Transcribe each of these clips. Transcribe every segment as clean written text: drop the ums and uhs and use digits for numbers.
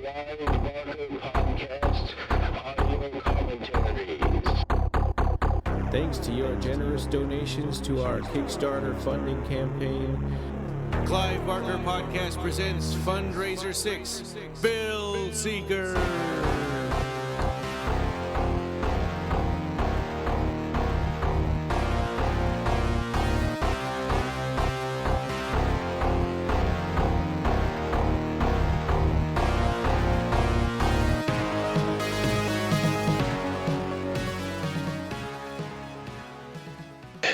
Clive Barker Podcast, Audio Commentaries. Thanks to your generous donations to our Kickstarter funding campaign, Clive Barker Podcast presents Fundraiser 6, Bill Seeker.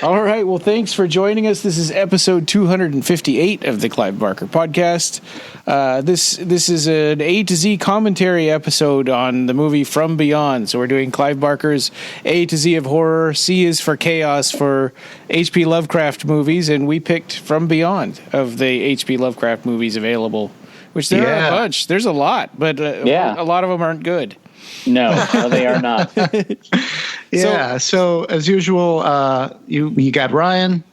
All right. Well, thanks for joining us. This is episode 258 of the Clive Barker Podcast. This is an A to Z commentary episode on the movie From Beyond. So we're doing Clive Barker's A to Z of horror. C is for chaos for H.P. Lovecraft movies, and we picked From Beyond of the H.P. Lovecraft movies available, which there are a bunch. There's a lot, but a lot of them aren't good. No, they are not. So as usual, you got Ryan,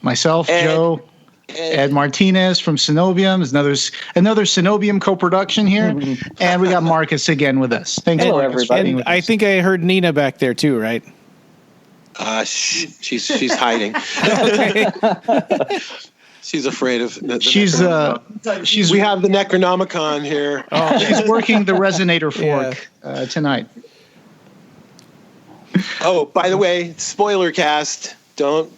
myself, Joe, Ed Martinez from Synovium. Another Synovium co-production here, and we got Marcus again with us. Thanks, Hello, Marcus, everybody. And I think I heard Nina back there too, right? She's hiding. She's afraid of. We have the Necronomicon here. Oh, she's working the resonator fork tonight. Oh, by the way, spoiler cast. Don't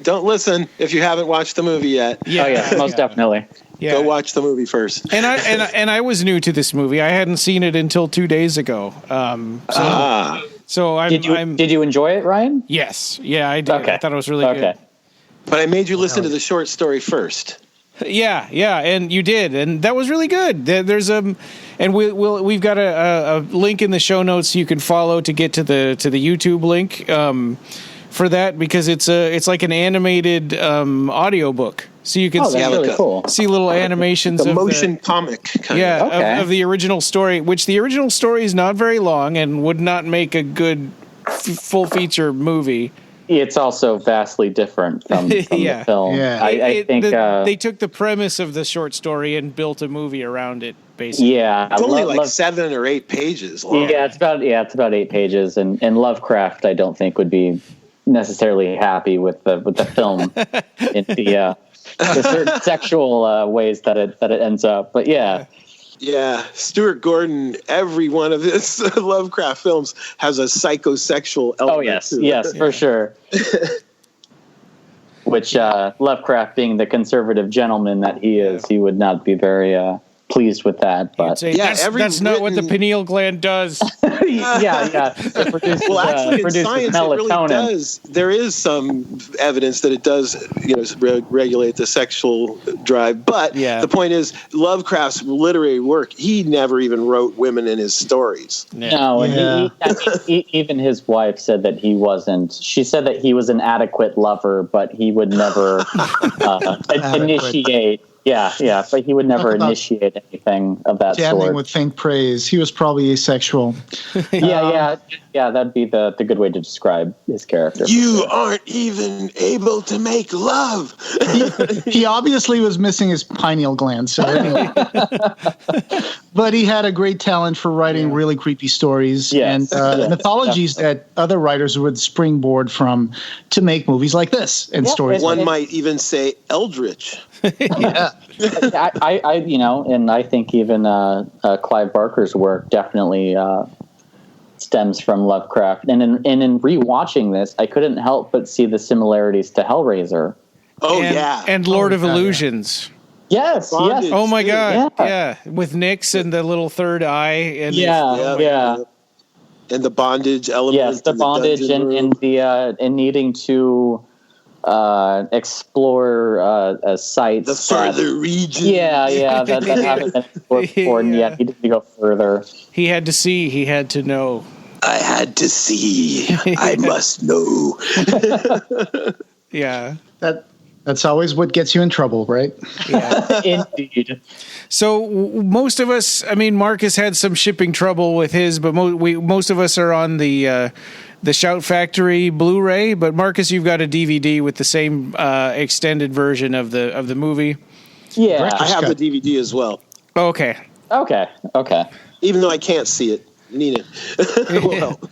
listen if you haven't watched the movie yet. Yeah. Most definitely. Yeah. Go watch the movie first. And I was new to this movie. I hadn't seen it until 2 days ago. So Did you enjoy it, Ryan? Yes. Yeah, I did. Okay. I thought it was really good. But I made you listen to the short story first. Yeah, and you did, and that was really good. There's and we've got a link in the show notes you can follow to get to the YouTube link for that, because it's like an animated audiobook, so you can see little animations the of motion comic kind of the original story, which the original story is not very long and would not make a good full feature movie. It's also vastly different from the film. Yeah. I think they took the premise of the short story and built a movie around it, basically. Yeah, it's only 7 or 8 pages long. Yeah, it's about 8 pages, and Lovecraft I don't think would be necessarily happy with the film in the certain sexual ways that it ends up. But yeah. Yeah, Stuart Gordon, every one of his Lovecraft films has a psychosexual element. Oh, yes, for sure. Which Lovecraft, being the conservative gentleman that he is, he would not be very pleased with that. But that's not what the pineal gland does. It produces, well, actually, in science, melatonin. it really does. There is some evidence that it does, regulate the sexual drive. But the point is, Lovecraft's literary work, he never even wrote women in his stories. No, and even his wife said that he wasn't. She said that he was an adequate lover, but he would never initiate. Yeah, but he would never initiate anything of that sort. Damning would faint praise. He was probably asexual. Yeah, that'd be the good way to describe his character. You aren't even able to make love. He obviously was missing his pineal gland. So anyway. But he had a great talent for writing really creepy stories and mythologies that other writers would springboard from to make movies like this and stories. One might even say eldritch. Yeah. And I think even Clive Barker's work definitely stems from Lovecraft. And in rewatching this, I couldn't help but see the similarities to Hellraiser. And Lord of Illusions. Yes. Oh my God. Yeah. With Nyx and the little third eye. And and the bondage element. Yes, the bondage and needing to explore sites. The further region. Yeah, that haven't been explored before, and yet he didn't go further. He had to see, he had to know. I had to see. I must know. Yeah. That's always what gets you in trouble, right? Yeah, indeed. So most of us, Marcus had some shipping trouble with his, but most of us are on the Shout Factory Blu-ray. But Marcus, you've got a DVD with the same extended version of the movie. Yeah, I have the DVD as well. Okay. Okay. Even though I can't see it, Nina will help.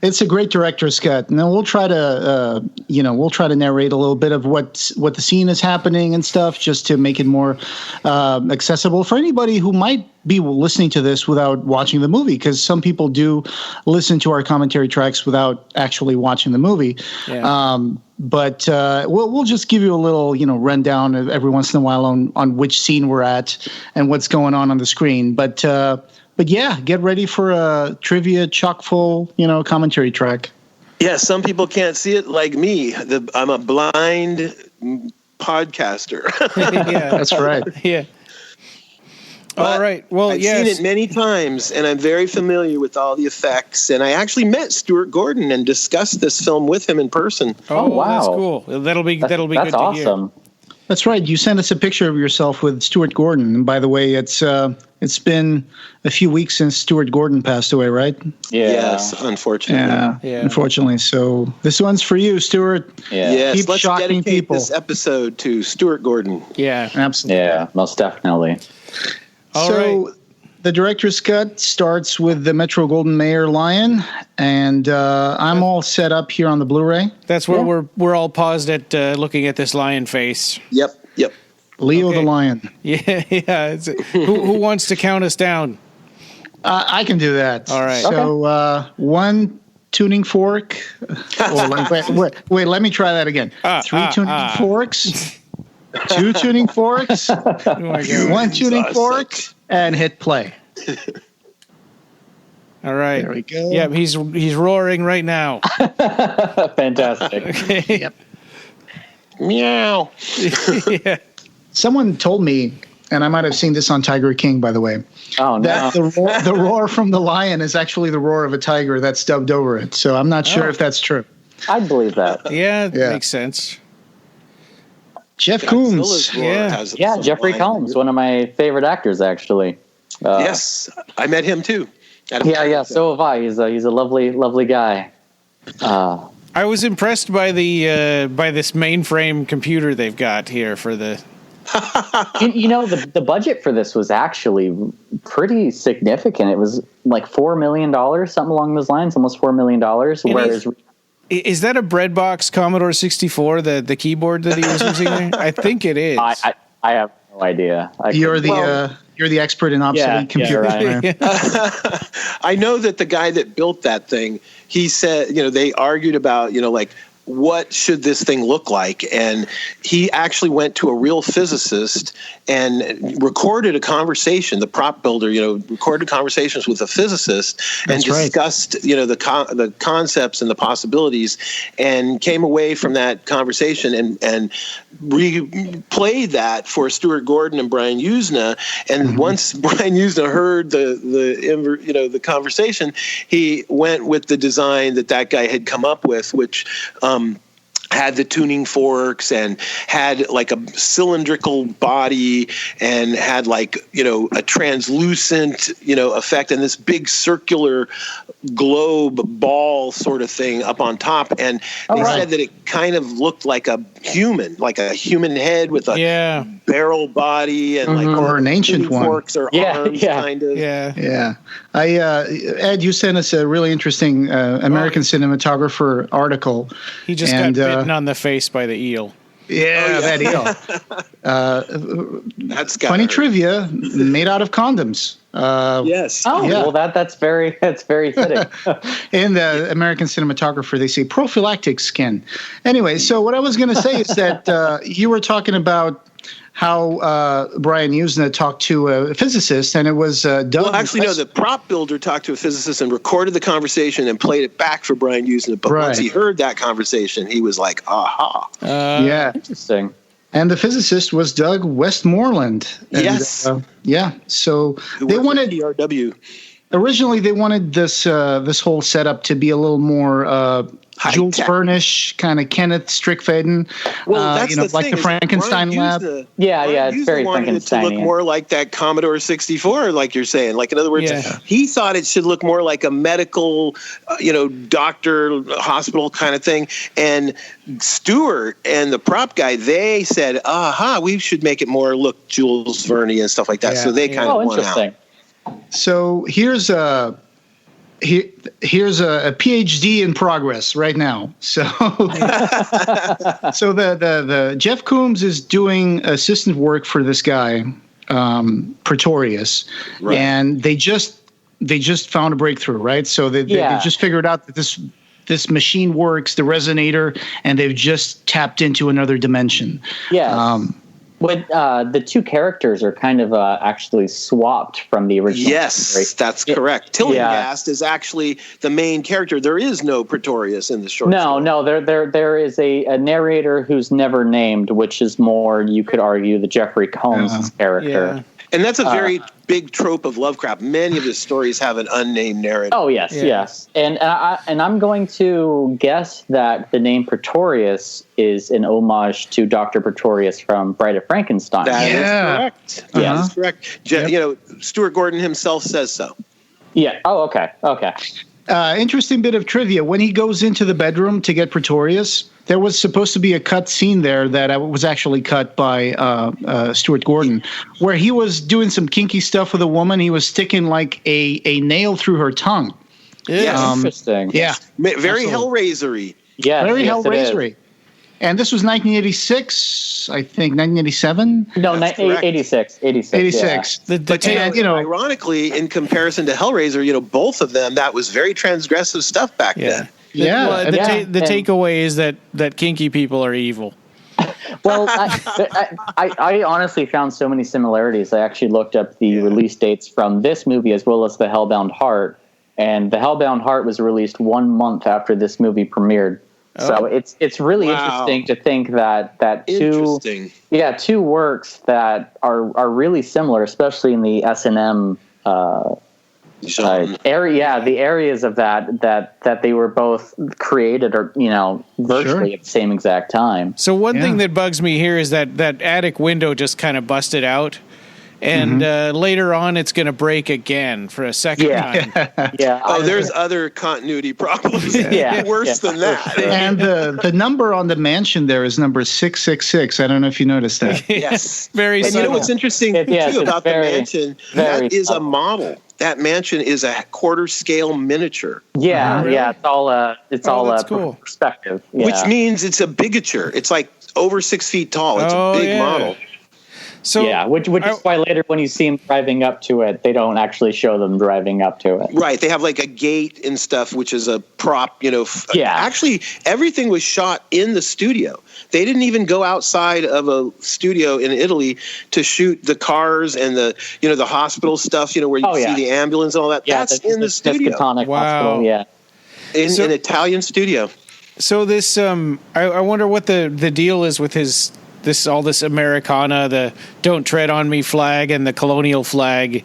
It's a great director's cut. Now we'll try to, narrate a little bit of what the scene is happening and stuff, just to make it more accessible for anybody who might be listening to this without watching the movie, because some people do listen to our commentary tracks without actually watching the movie. Yeah. But we'll just give you a little, rundown every once in a while on which scene we're at and what's going on the screen. But yeah, get ready for a trivia chock full, commentary track. Yeah, some people can't see it like me. I'm a blind podcaster. Yeah, that's right. Yeah. But all right. Well, I've yes. seen it many times, and I'm very familiar with all the effects. And I actually met Stuart Gordon and discussed this film with him in person. Oh, wow. That's cool. That'll be good to awesome. hear. That's right. You sent us a picture of yourself with Stuart Gordon. And by the way, it's been a few weeks since Stuart Gordon passed away, right? Yeah. Yes, unfortunately. Yeah. Unfortunately. So this one's for you, Stuart. Yeah. Yes, Keep let's shocking dedicate people. this episode to Stuart Gordon. Yeah. Absolutely. Yeah, most definitely. All so right. the director's cut starts with the Metro Golden Mayer lion, and I'm all set up here on the Blu-ray. That's where we're all paused at looking at this lion face. Yep. Leo Okay. the lion. Yeah. Who wants to count us down? I can do that. All right. So one tuning fork. Wait, let me try that again. Three tuning forks. Two tuning forks. One tuning fork, and hit play. All right. There we go. Yeah, he's roaring right now. Fantastic. Okay. Yep. Meow. Yeah. Someone told me, and I might have seen this on Tiger King, by the way, Oh, no. that the roar from the lion is actually the roar of a tiger that's dubbed over it. So I'm not sure if that's true. I'd believe that. Yeah, Yeah. makes sense. Jeff Godzilla's Koons. roar Yeah. has Yeah, some Jeffrey line. Combs, one of my favorite actors, actually. Yes, I met him too. Yeah, so have I. He's a lovely, lovely guy. I was impressed by this mainframe computer they've got here for the. The budget for this was actually pretty significant. It was like $4 million, something along those lines, almost $4 million. Whereas, Is that a breadbox Commodore 64, the keyboard that he was using there? I think it is. I have no idea. You're the expert in obsolete computers. right. I know that the guy that built that thing, he said, they argued about, what should this thing look like? And he actually went to a real physicist and recorded a conversation. The prop builder, recorded conversations with a physicist and discussed, the concepts and the possibilities, and came away from that conversation and replayed that for Stuart Gordon and Brian Usna. And once Brian Usna heard the conversation, he went with the design that guy had come up with, which had the tuning forks and had like a cylindrical body and had like, a translucent, effect and this big circular globe ball sort of thing up on top. And they said that it kind of looked like a human head with a barrel body and or an ancient one. Forks or arms, kind of. Yeah. Ed, you sent us a really interesting American cinematographer article. He just got bitten on the face by the eel. Yeah, that eel. That's funny trivia, made out of condoms. Yes. Well, that's very fitting. In the American cinematographer, they say prophylactic skin. Anyway, so what I was going to say is that you were talking about how Brian Usna talked to a physicist, and it was Doug. Well, actually, no. The prop builder talked to a physicist and recorded the conversation and played it back for Brian Usna. But once he heard that conversation, he was like, "Aha!" Interesting. And the physicist was Doug Westmoreland. And, yes. So Who they worked wanted at DRW. Originally, they wanted this whole setup to be a little more Jules Vernish, kind of Kenneth Strickfaden. Well, that's the like thing, the Frankenstein lab. It's very Frankenstein. To look more like that Commodore 64, like you're saying. Like, in other words, he thought it should look more like a medical, doctor, hospital kind of thing. And Stuart and the prop guy, they said, we should make it more look Jules Verne and stuff like that. So they kind of won out. So here's a PhD in progress right now. So, so the Jeff Coombs is doing assistant work for this guy, Pretorius, and they just found a breakthrough, right? So they just figured out that this machine works, the resonator, and they've just tapped into another dimension. Yeah. The two characters are kind of actually swapped from the original. Yes, that's correct. Tillinghast is actually the main character. There is no Pretorius in the short story. No. There is a narrator who's never named, which is more, you could argue, the Jeffrey Combs character. Yeah. And that's a very big trope of Lovecraft. Many of his stories have an unnamed narrator. Oh, yes. And I'm going to guess that the name Pretorius is an homage to Dr. Pretorius from Bride of Frankenstein. That is correct. That is correct. Stuart Gordon himself says so. Yeah. Oh, okay. Interesting bit of trivia. When he goes into the bedroom to get Pretorius, there was supposed to be a cut scene there that was actually cut by Stuart Gordon, where he was doing some kinky stuff with a woman. He was sticking like a nail through her tongue. Yes. Interesting. Yeah. Very Hellraiser-y. Yeah. Very Hellraiser-y. And this was 1986, I think, 1987? No, 86. 86. Yeah. But ironically, in comparison to Hellraiser, both of them, that was very transgressive stuff back then. The takeaway is that kinky people are evil. Well, I honestly found so many similarities. I actually looked up the release dates from this movie as well as The Hellbound Heart, and The Hellbound Heart was released 1 month after this movie premiered. So it's really interesting to think that two works that are really similar, especially in the S&M area. The areas of that they were both created or virtually at the same exact time. So one thing that bugs me here is that attic window just kind of busted out. And later on, it's going to break again for a second time. There's other continuity problems. Worse than that. And the number on the mansion there is number 666. I don't know if you noticed that. Yes, very. And subtle. What's interesting too about the mansion? That is a model. That mansion is a quarter scale miniature. It's all cool. Perspective. Yeah. Which means it's a bigature. It's like over 6 feet tall. It's a big model. So which is why later when you see them driving up to it, they don't actually show them driving up to it. Right. They have like a gate and stuff, which is a prop, Actually, everything was shot in the studio. They didn't even go outside of a studio in Italy to shoot the cars and the hospital stuff, where you see the ambulance and all that. Yeah, that's in the studio. Hospital, in an Italian studio. So this, I wonder what the deal is with all this Americana, the "Don't Tread on Me" flag and the colonial flag.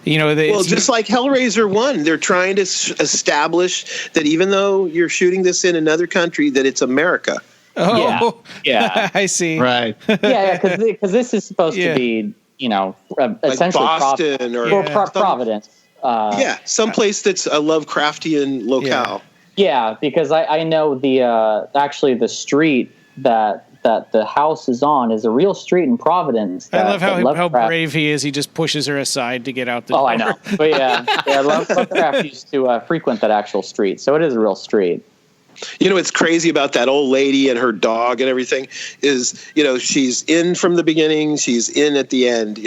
Just like Hellraiser 1, they're trying to establish that even though you're shooting this in another country, that it's America. Oh, yeah. I see. Right. Because this is supposed to be, essentially Boston or Providence. Someplace that's a Lovecraftian locale. Yeah, because I know the street that the house is on is a real street in Providence. I love how brave he is. He just pushes her aside to get out the door. Oh, I know. But Lovecraft used to frequent that actual street, so it is a real street. What's crazy about that old lady and her dog and everything is, she's in from the beginning, she's in at the end,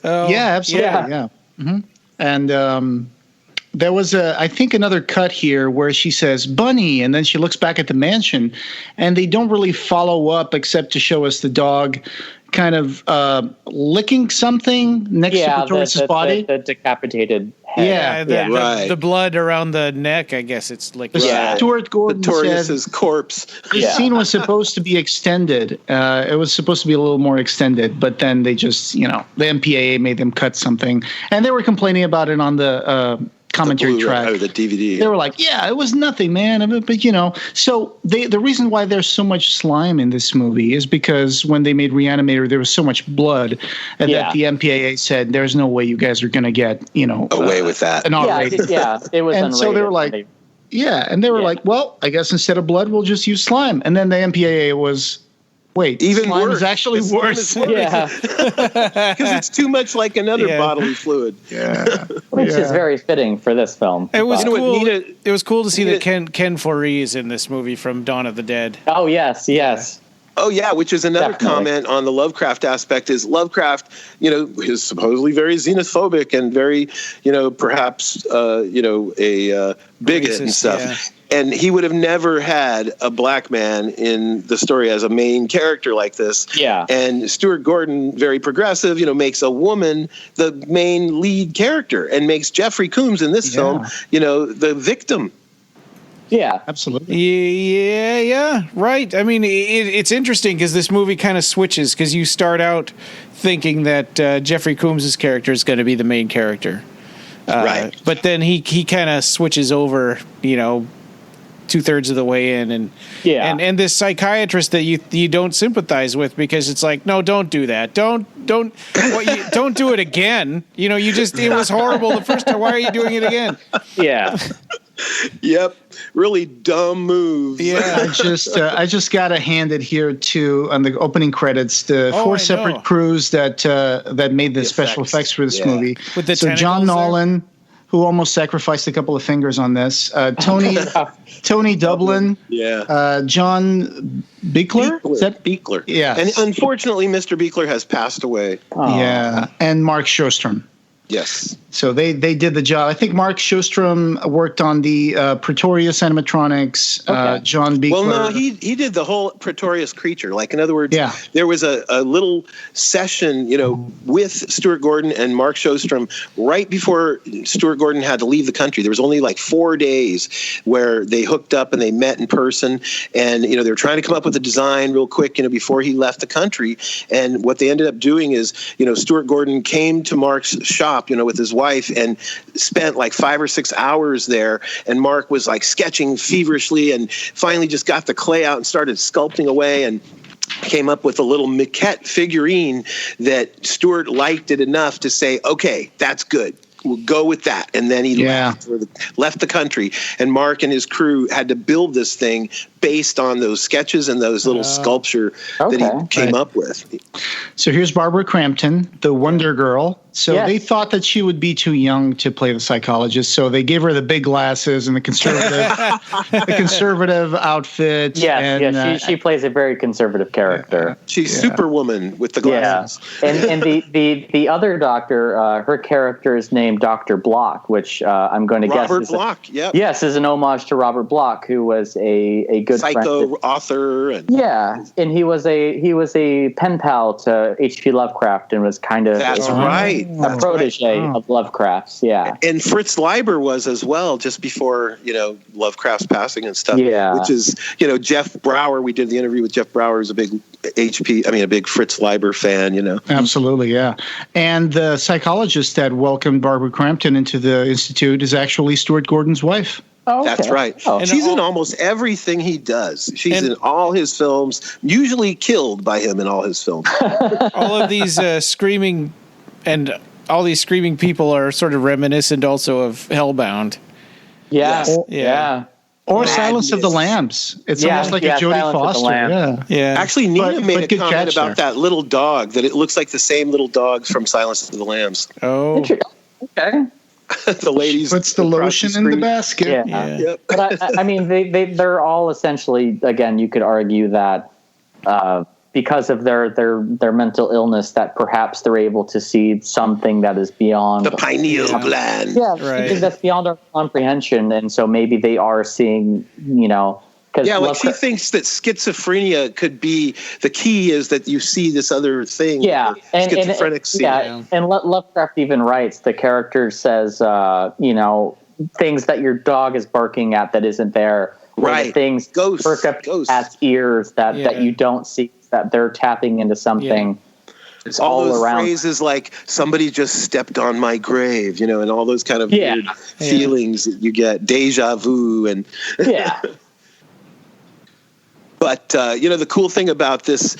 absolutely. Yeah. Mm-hmm. And there was I think another cut here where she says "Bunny," and then she looks back at the mansion, and they don't really follow up except to show us the dog kind of licking something next to Pretorius' body. The decapitated head. The blood around the neck. I guess it's like Stuart Gordon Pretorius' corpse. The scene was supposed to be extended. It was supposed to be a little more extended, but then they just, the MPAA made them cut something, and they were complaining about it on the commentary track. Or the DVD. They were like, yeah, it was nothing, man. But so the reason why there's so much slime in this movie is because when they made Reanimator, there was so much blood that the MPAA said, there's no way you guys are going to get, away with that. An R-rated. Yeah, it was and unrated. So they were like, they were like, well, I guess instead of blood, we'll just use slime. And then the MPAA was, wait, even slime worse. is actually worse. Yeah. Because it's too much like another bodily fluid. Yeah. Which is very fitting for this film. It was cool. It was cool to see that Ken Foree is in this movie from Dawn of the Dead. Oh, yes. Oh, yeah, which is another comment on the Lovecraft aspect is Lovecraft, is supposedly very xenophobic and very, perhaps, a bigot racist, and stuff. Yeah. And he would have never had a black man in the story as a main character like this. Yeah. And Stuart Gordon, very progressive, makes a woman the main lead character and makes Jeffrey Combs in this film, the victim. Yeah, absolutely. Yeah, right. I mean, it's interesting because this movie kind of switches because you start out thinking that Jeffrey Combs' character is going to be the main character. Right. But then he kind of switches over, 2/3 of the way in, and this psychiatrist that you don't sympathize with because it's like, no, don't do that, don't do it again. It was horrible the first time. Why are you doing it again? Yeah. Yep, really dumb moves. Yeah, I just got to hand it here to on the opening credits the four separate crews that made the special effects for this movie. With the John Nolan, who almost sacrificed a couple of fingers on this. Tony Dublin. Yeah. John Buechler? Is that Buechler? Yeah. And unfortunately, Mr. Buechler has passed away. Oh. Yeah. And Mark Sjostrom. Yes. So they did the job. I think Mark Sjostrom worked on the Pretorius animatronics. John Buechler. Well, no, he did the whole Pretorius creature. Like, in other words, there was a little session, with Stuart Gordon and Mark Sjostrom right before Stuart Gordon had to leave the country. There was only like 4 days where they hooked up and they met in person, and they were trying to come up with a design real quick, before he left the country. And what they ended up doing is, Stuart Gordon came to Mark's shop, with his wife, and spent like 5 or 6 hours there. And Mark was like sketching feverishly and finally just got the clay out and started sculpting away and came up with a little maquette figurine that Stuart liked it enough to say, okay, that's good. We'll go with that. And then he left the country. And Mark and his crew had to build this thing based on those sketches and those little sculpture that he came up with. So here's Barbara Crampton, the Wonder Girl. So they thought that she would be too young to play the psychologist, so they gave her the big glasses and the conservative outfit. She plays a very conservative character. She's Superwoman with the glasses. Yeah. And the other doctor, her character is named Dr. Block, which I'm going to guess Robert Block. is an homage to Robert Block, who was a good psycho author. And he was a pen pal to H.P. Lovecraft and was kind of a protege of Lovecraft's. Yeah, and Fritz Leiber was as well, just before Lovecraft's passing and stuff. Yeah, which is Jeff Brower. We did the interview with Jeff Brower, who's a big a big Fritz Leiber fan. Absolutely, yeah. And the psychologist that welcomed Barbara Crampton into the Institute is actually Stuart Gordon's wife. Oh, okay. That's right. She's in almost everything he does. She's in all his films, usually killed by him in all his films. All of these screaming people are sort of reminiscent also of Hellbound. Yeah. Or Silence of the Lambs. It's almost like a Jodie Foster. Yeah. Actually, Nina made a comment about that little dog, that it looks like the same little dog from Silence of the Lambs. Oh. Okay. The ladies puts the lotion in the basket. Yeah. Yep. But I mean, they're all essentially, again, you could argue that because of their mental illness, that perhaps they're able to see something that is beyond the pineal gland. Yeah, something that's beyond our comprehension, and so maybe they are seeing, she thinks that schizophrenia could be the key, is that you see this other thing. Yeah, and schizophrenic scene. And Lovecraft even writes, the character says, things that your dog is barking at that isn't there. Right. Things perk up cat's ears that you don't see, that they're tapping into something. monsters all those around. phrases like "somebody just stepped on my grave," and all those kind of weird feelings that you get, deja vu, and But the cool thing about this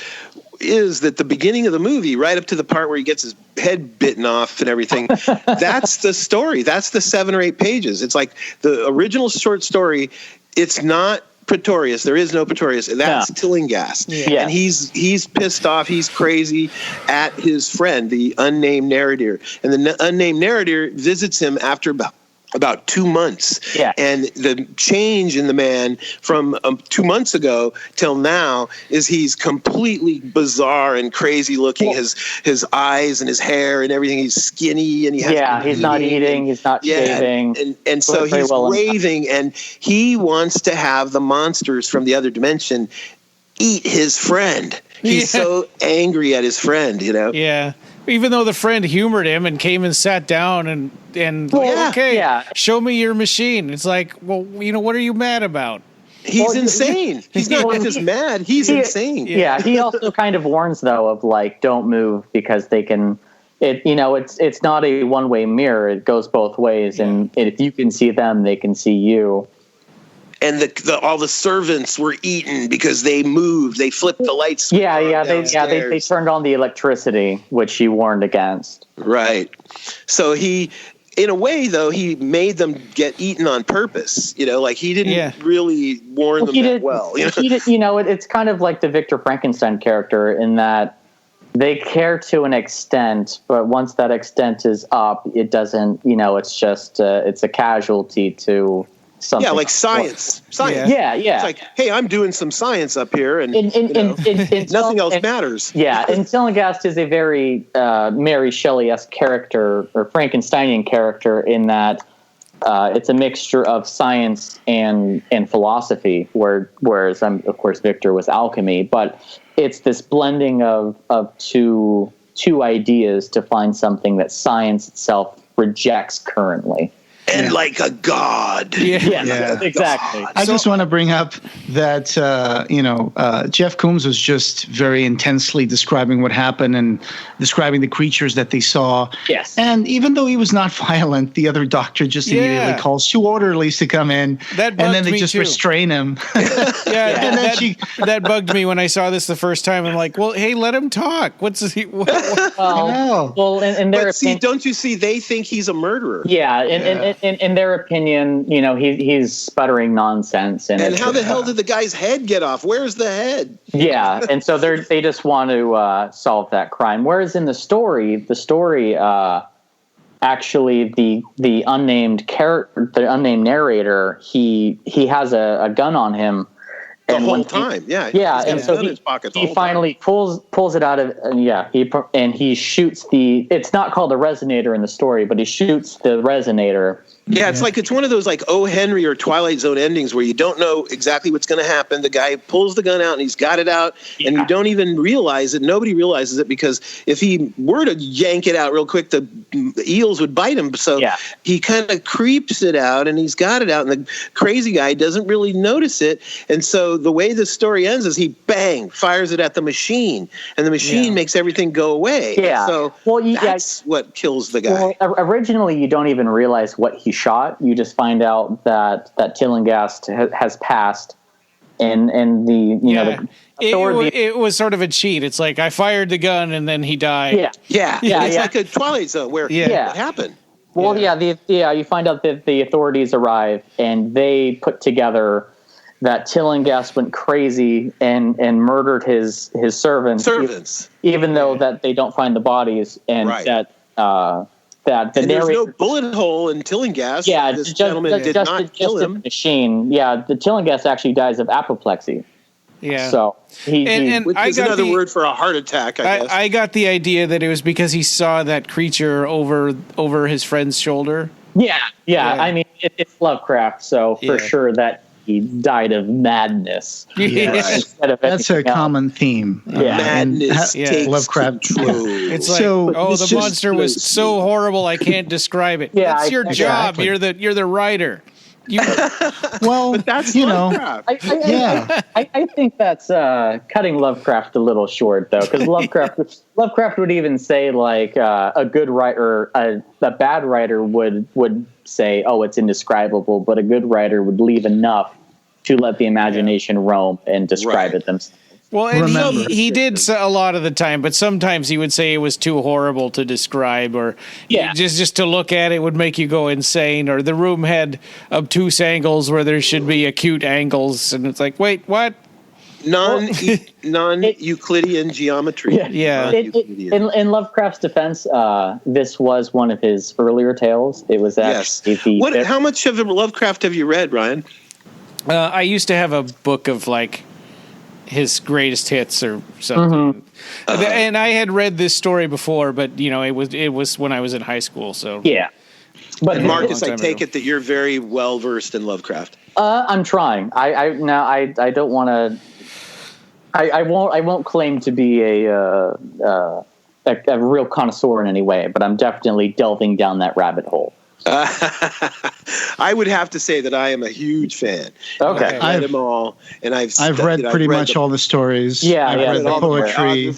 is that the beginning of the movie, right up to the part where he gets his head bitten off and everything, that's the story. That's the 7 or 8 pages. It's like the original short story. It's not Pretorius. There is no Pretorius. That's Tillinghast. Yeah. And he's pissed off. He's crazy at his friend, the unnamed narrator. And the unnamed narrator visits him after about 2 months. Yeah. And the change in the man from 2 months ago till now is he's completely bizarre and crazy looking. His eyes and his hair and everything. He's skinny and he's not eating. He's not shaving. And so he's raving, and he wants to have the monsters from the other dimension eat his friend. He's so angry at his friend, Yeah. Even though the friend humored him and came and sat down and show me your machine. It's like, well, what are you mad about? He's insane. He's not just mad. He's insane. Yeah. He also kind of warns though of like, don't move because they can. It's not a one-way mirror. It goes both ways, and if you can see them, they can see you. And all the servants were eaten because they moved. They flipped the lights. They turned on the electricity, which he warned against. Right. So he, in a way, though, he made them get eaten on purpose. Like he didn't really warn them that well. It's kind of like the Victor Frankenstein character in that they care to an extent, but once that extent is up, it doesn't. It's just it's a casualty to. Something. Yeah, like science. Yeah. It's like, hey, I'm doing some science up here, and nothing else matters. Yeah, and Tillinghast is a very Mary Shelley-esque character, or Frankensteinian character, in that it's a mixture of science and philosophy, whereas, of course, Victor was alchemy. But it's this blending of two ideas to find something that science itself rejects currently. And like a god. Yeah, exactly. I just want to bring up that, Jeff Coombs was just very intensely describing what happened and describing the creatures that they saw. Yes. And even though he was not violent, the other doctor just immediately calls 2 orderlies to come in. And then they just restrain him. That bugged me when I saw this the first time. I'm like, well, hey, let him talk. What's he? Well, in their opinion, don't you see? They think he's a murderer. Yeah, in their opinion, he's sputtering nonsense. And how the hell did the guy's head get off? Where's the head? Yeah, and so they just want to solve that crime. Whereas in the story, actually the unnamed narrator, he has a gun on him. The whole time, and so he finally pulls it out of, he shoots it's not called a resonator in the story, but he shoots the resonator. Yeah, it's one of those like O. Henry or Twilight Zone endings where you don't know exactly what's going to happen. The guy pulls the gun out and he's got it out, and you don't even realize it. Nobody realizes it because if he were to yank it out real quick, the eels would bite him. So he kind of creeps it out and he's got it out, and the crazy guy doesn't really notice it. And so the way the story ends is he fires it at the machine, and the machine makes everything go away. Yeah. So that's what kills the guy. Well, originally you don't even realize what he shot. You just find out that Tillinghast has passed, and the it was sort of a cheat. It's like I fired the gun and then he died. It's like a Twilight Zone where what happened. Well, you find out that the authorities arrive and they put together that Tillinghast went crazy and murdered his servants, even though that they don't find the bodies, and that there's no bullet hole in Tillinghast. Yeah, this gentleman did not kill him. Machine. Yeah, the Tillinghast actually dies of apoplexy. Yeah. So which is another word for a heart attack, I guess. I got the idea that it was because he saw that creature over his friend's shoulder. Yeah. I mean, it's Lovecraft, so for sure that he died of madness. That's a common theme. Madness takes Lovecraft. Control. It's like, the monster was so horrible I can't describe it. That's your job. You're the writer. Well, but that's Lovecraft. I think that's cutting Lovecraft a little short, though, because Lovecraft would even say like a good writer, a bad writer would say, "Oh, it's indescribable," but a good writer would leave enough to let the imagination roam and describe it themselves. Well, and he did a lot of the time, but sometimes he would say it was too horrible to describe, or just to look at it would make you go insane, or the room had obtuse angles where there should be acute angles, and it's like, wait, what? Non-Euclidean geometry. Yeah. In Lovecraft's defense, this was one of his earlier tales. It was actually How much of Lovecraft have you read, Ryan? I used to have a book of like his greatest hits or something, and I had read this story before, but it was when I was in high school. So but Marcus, I take it that you're very well versed in Lovecraft. I'm trying. I don't want to. I won't claim to be a real connoisseur in any way, but I'm definitely delving down that rabbit hole. I would have to say that I am a huge fan. Okay, I've read them all, and I've read pretty much all the stories. I've read the poetry.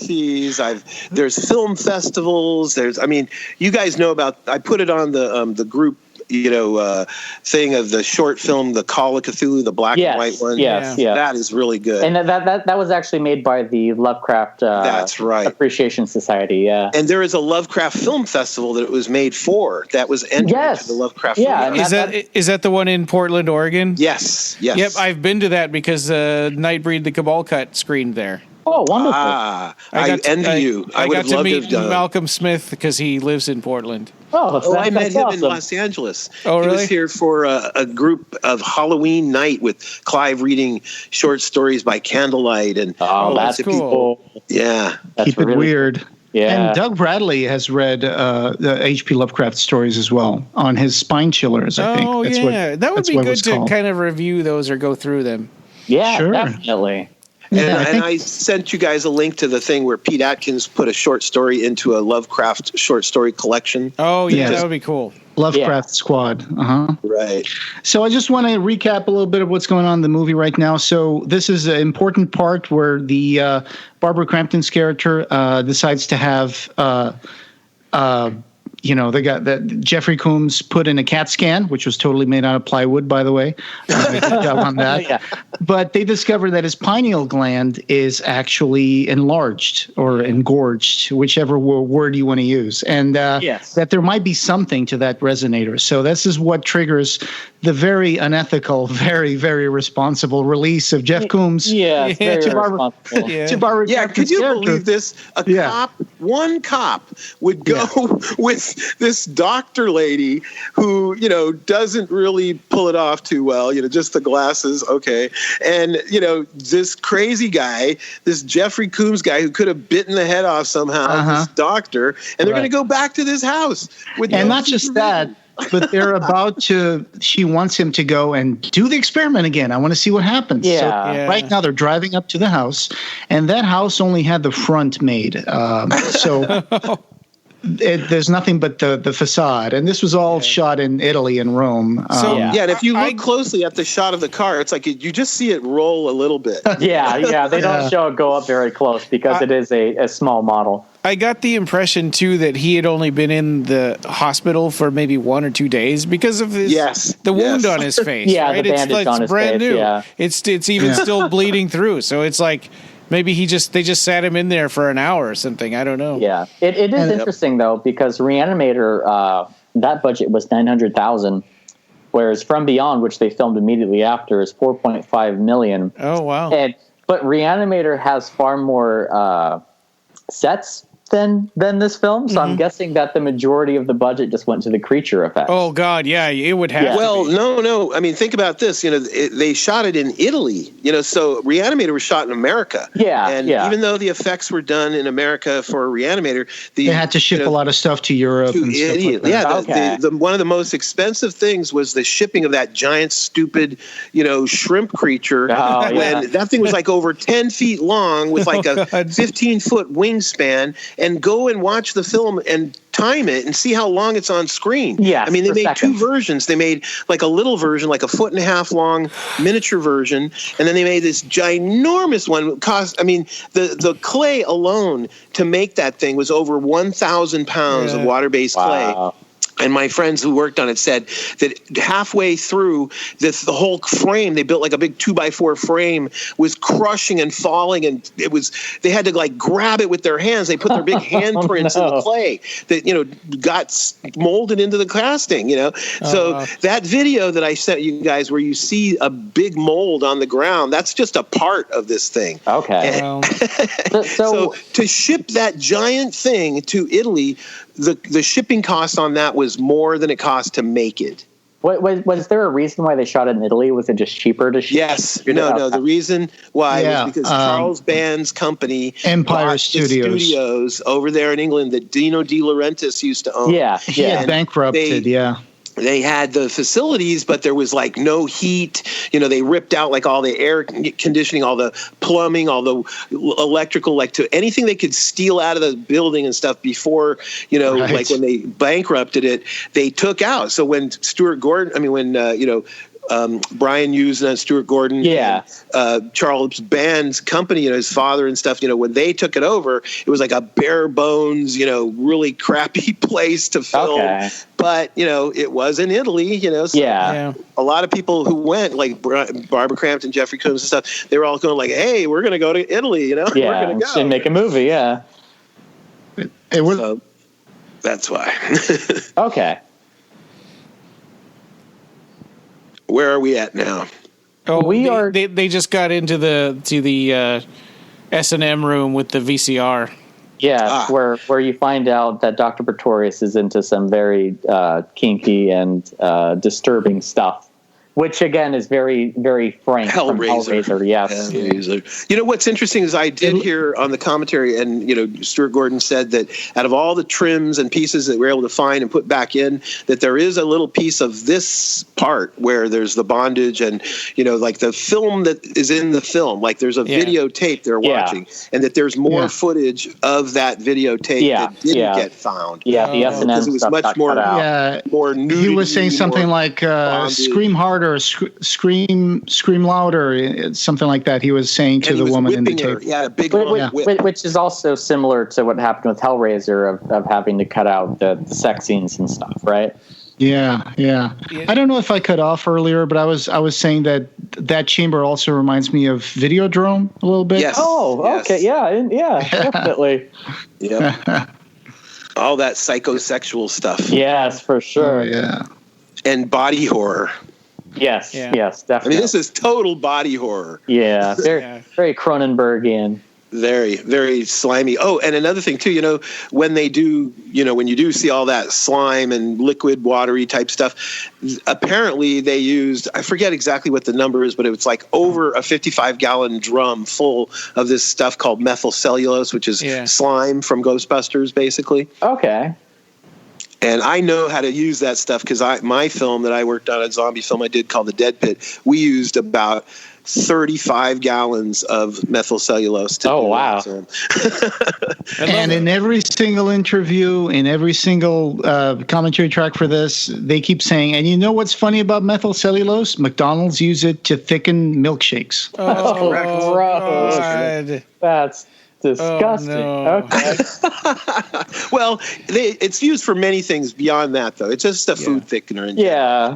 There's film festivals. You guys know about. I put it on the group. Thing of the short film, The Call of Cthulhu, the black and white one. Yes. That is really good. And that was actually made by the Lovecraft That's right. Appreciation Society, yeah. And there is a Lovecraft Film Festival that it was made for, that was entered into the Lovecraft Film Festival. Is that the one in Portland, Oregon? Yes. Yep, I've been to that because Nightbreed the Cabal Cut screened there. Oh, wonderful. I envy you. I would got have to loved meet to have done. Malcolm Smith because he lives in Portland. I met him awesome. in Los Angeles. Oh, really? He was here for a group of Halloween night with Clive reading short stories by candlelight. And that's cool. Yeah. Keep it weird. Yeah. And Doug Bradley has read the H.P. Lovecraft stories as well on his Spine Chillers, I think. Oh, that would be good to kind of review those or go through them. Yeah, sure. Definitely. And I sent you guys a link to the thing where Pete Atkins put a short story into a Lovecraft short story collection. Oh, yeah, that would be cool. Lovecraft Squad. Right. So I just want to recap a little bit of what's going on in the movie right now. So this is an important part where the Barbara Crampton's character decides to have they got that Jeffrey Combs put in a CAT scan, which was totally made out of plywood, by the way. Good job on that. Yeah. But they discover that his pineal gland is actually enlarged or engorged, whichever word you want to use, and that there might be something to that resonator. So this is what triggers the very unethical, very, very responsible release of Jeff Combs. To Barbara could you believe this? One cop would go with this doctor lady who, doesn't really pull it off too well, just the glasses, okay. And, this crazy guy, this Jeffrey Combs guy who could have bitten the head off somehow, this doctor, and they're going to go back to this house. And not just that, but they're about to, she wants him to go and do the experiment again. I want to see what happens. So right now they're driving up to the house, and that house only had the front made. There's nothing but the facade, and this was all shot in Italy and Rome. And if you look closely at the shot of the car, it's like you just see it roll a little bit. They don't show it go up very close because it is a small model. I got the impression too that he had only been in the hospital for maybe 1 or 2 days because of the wound on his face. The bandage on his brand face. New. Yeah. It's even still bleeding through, so it's like. Maybe they just sat him in there for an hour or something. I don't know. Yeah, it is interesting though, because Reanimator, that budget was $900,000, whereas From Beyond, which they filmed immediately after, is $4.5 million. Oh wow! But Reanimator has far more sets than this film, so I'm guessing that the majority of the budget just went to the creature effects. Oh God, yeah, it would have. Yeah. Well, no. I mean, think about this. They shot it in Italy. So Reanimator was shot in America. Even though the effects were done in America for Reanimator, they had to ship a lot of stuff to Europe. And stuff like that. One of the most expensive things was the shipping of that giant, stupid, shrimp creature. When that thing was like over 10 feet long with like a 15-foot wingspan. and go and watch the film and time it and see how long it's on screen. Yeah, I mean, they made two versions. They made like a little version, like a 1.5 foot long miniature version, and then they made this ginormous one. The clay alone to make that thing was over 1,000 pounds of water-based clay. And my friends who worked on it said that halfway through the whole frame, they built like a big 2x4 frame, was crushing and falling, and they had to like grab it with their hands. They put their big handprints in the clay that got molded into the casting. So that video that I sent you guys, where you see a big mold on the ground, that's just a part of this thing. Okay. So to ship that giant thing to Italy, the shipping cost on that was more than it cost to make it. Was there a reason why they shot it in Italy? Was it just cheaper to ship? Yes. No. The reason why was because Charles Band's company, Empire Studios over there in England, that Dino De Laurentiis used to own. He had bankrupted. They had the facilities, but there was like no heat. They ripped out like all the air conditioning, all the plumbing, all the electrical, like to anything they could steal out of the building and stuff before, like when they bankrupted it, they took out. So when Brian Hughes and Stuart Gordon, Charles Band's company, his father and stuff, when they took it over, it was like a bare bones, really crappy place to film. Okay. But, it was in Italy, so a lot of people who went, like Barbara Crampton, Jeffrey Combs and stuff, they were all going like, hey, we're going to go to Italy, we're going to go. And make a movie, So that's why. Okay. Where are we at now? They just got into the S&M room with the VCR. Yeah, where you find out that Dr. Pretorius is into some very kinky and disturbing stuff, which again is very, very frank. Hellraiser, yes. Hellraiser. What's interesting is I did hear on the commentary, and Stuart Gordon said that out of all the trims and pieces that we're able to find and put back in, that there is a little piece of this part where there's the bondage and like the film that is in the film, like there's a videotape they're watching, and that there's more footage of that videotape that didn't get found. Yeah, the S&M because it was much more nudity. He was saying something like "scream harder." Or scream louder, something like that. He was saying to the woman in the tape. Yeah, big whip. Which is also similar to what happened with Hellraiser of having to cut out the sex scenes and stuff, right? Yeah. I don't know if I cut off earlier, but I was saying that chamber also reminds me of Videodrome a little bit. Yes. Oh, okay. Yeah, definitely. Yeah. All that psychosexual stuff. Yes, for sure. Oh, yeah. And body horror. Yes, definitely. I mean, this is total body horror. Yeah, very Cronenbergian. Very, very slimy. Oh, and another thing too, when they do, when you do see all that slime and liquid, watery type stuff, apparently they used, I forget exactly what the number is, but it was like over a 55-gallon drum full of this stuff called methyl cellulose, which is slime from Ghostbusters, basically. Okay. And I know how to use that stuff because my film that I worked on, a zombie film I did called The Dead Pit, we used about 35 gallons of methyl cellulose. Wow. And in every single interview, in every single commentary track for this, they keep saying, and you know what's funny about methyl cellulose? McDonald's use it to thicken milkshakes. Oh, gross. That's disgusting. Oh, no. Okay. Well, it's used for many things beyond that, though. It's just a food thickener.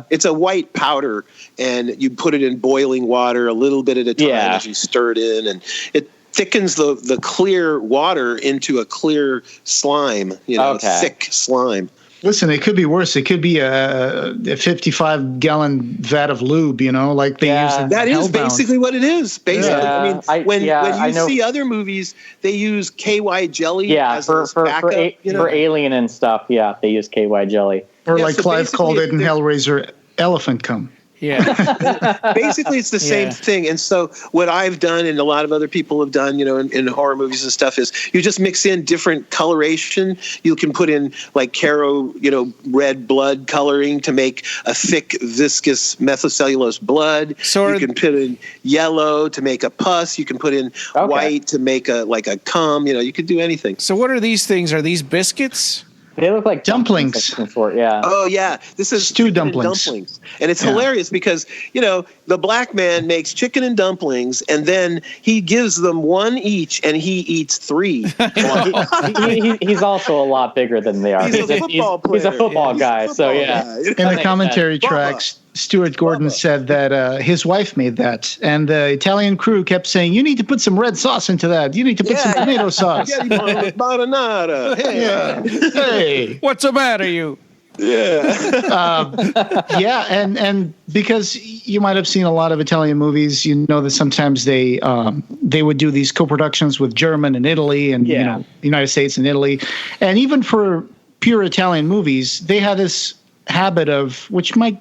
It's a white powder, and you put it in boiling water a little bit at a time as you stir it in, and it thickens the clear water into a clear slime, thick slime. Listen, it could be worse. It could be a 55-gallon vat of lube, like they use in that is basically what it is. Basically, yeah. I mean, when you see other movies, they use KY jelly. as for backup, for Alien and stuff. Yeah, they use KY jelly. Or like Clive called it in Hellraiser, elephant cum. Yeah. Basically, it's the same thing. And so what I've done and a lot of other people have done, in horror movies and stuff is you just mix in different coloration. You can put in like Caro, red blood coloring to make a thick, viscous methylcellulose blood. So you can put in yellow to make a pus. You can put in white to make a cum. You could do anything. So what are these things? Are these biscuits? They look like dumplings. Yeah. Oh yeah, this is stew dumplings. And it's hilarious because the black man makes chicken and dumplings, and then he gives them one each, and he eats 3. He's also a lot bigger than they are. He's a football player. He's a football guy. So yeah. In the commentary tracks, Stuart Gordon said that his wife made that, and the Italian crew kept saying, "You need to put some red sauce into that. You need to put some tomato sauce." Marinara. Hey, what's the matter, you? Yeah. And because you might have seen a lot of Italian movies, that sometimes they would do these co-productions with German and Italy and the United States and Italy, and even for pure Italian movies, they had this habit of, which might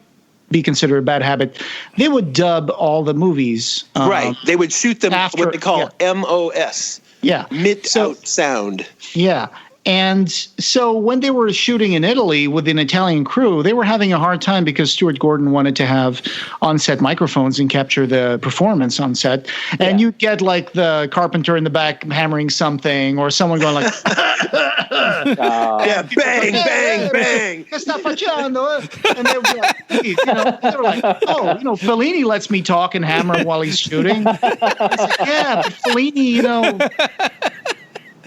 be considered a bad habit, they would dub all the movies. Right. They would shoot them what they call MOS. Yeah. Out sound. Yeah. And so when they were shooting in Italy with an Italian crew, they were having a hard time because Stuart Gordon wanted to have on-set microphones and capture the performance on set. And you'd get like the carpenter in the back hammering something, or someone going like, bang, bang, bang. And they would be like, they were like, Fellini lets me talk and hammer while he's shooting. I said, yeah, but Fellini,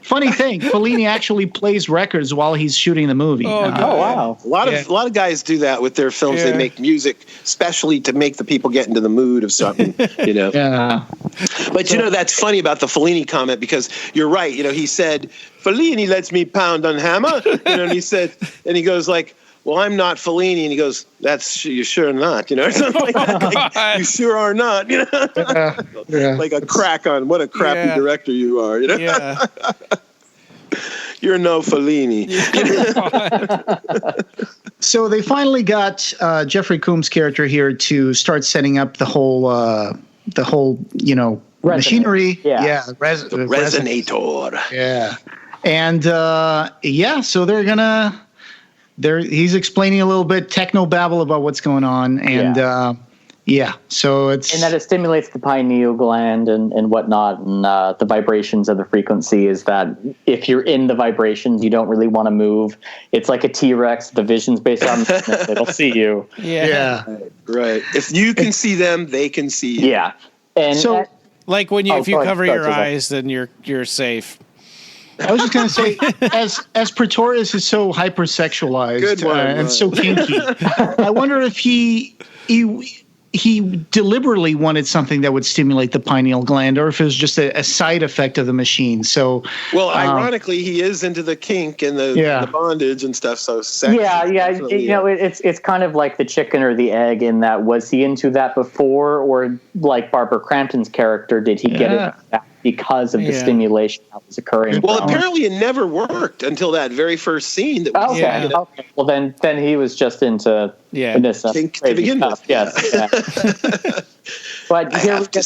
funny thing, Fellini actually plays records while he's shooting the movie. Oh wow! A lot of guys do that with their films. Yeah. They make music especially to make the people get into the mood of something. Yeah. But that's funny about the Fellini comment, because you're right. He said Fellini lets me pound on hammer. And he said, and he goes like, "Well, I'm not Fellini," and he goes, "You sure not?" Or something like that. Like, you sure are not. Like a crack on what a crappy director you are. Yeah. You're no Fellini. So they finally got Jeffrey Combs' character here to start setting up the whole machinery. Resonator. Yeah. And so they're gonna. He's explaining a little bit techno babble about what's going on, and so it's, and that it stimulates the pineal gland and whatnot, and the vibrations of the frequency is that if you're in the vibrations, you don't really want to move. It's like a T-Rex. The vision's based on it'll see you. Yeah. Right. If you can see them, they can see you. Yeah. And so, like when if you cover your eyes, then you're safe. I was just going to say, as Pretorius is so hypersexualized and so kinky, I wonder if he deliberately wanted something that would stimulate the pineal gland, or if it was just a side effect of the machine. So, ironically, he is into the kink and the bondage and stuff. So, sex it's kind of like the chicken or the egg, in that, was he into that before, or like Barbara Crampton's character, did he get it back because of the stimulation that was occurring? Well, apparently it never worked until that very first scene. That was, okay. Well, then he was just into this kink to begin with. Yes. But here we get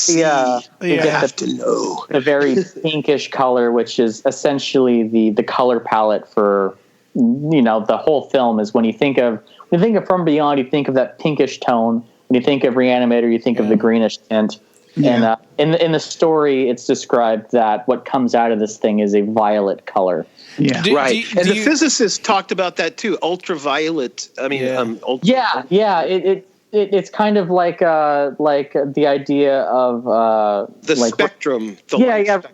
the very pinkish color, which is essentially the color palette for the whole film. Is when you think of From Beyond, you think of that pinkish tone. When you think of Reanimator, you think of the greenish tint. Yeah. And in the story, it's described that what comes out of this thing is a violet color. Yeah, right. And the physicists talked about that too. Ultraviolet. I mean, It's kind of like the idea of the spectrum.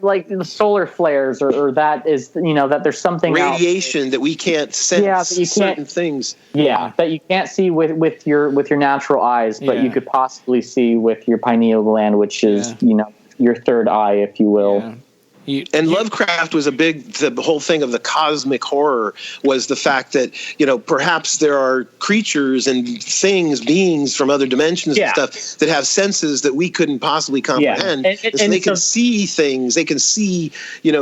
Like the solar flares, or that is that there's something radiation that we can't sense. That you certain things. That you can't see with your natural eyes, but you could possibly see with your pineal gland, which is your third eye, if you will. Lovecraft was the whole thing of the cosmic horror was the fact that, perhaps there are creatures and beings from other dimensions and stuff that have senses that we couldn't possibly comprehend. Yeah. And they can see things, they can see,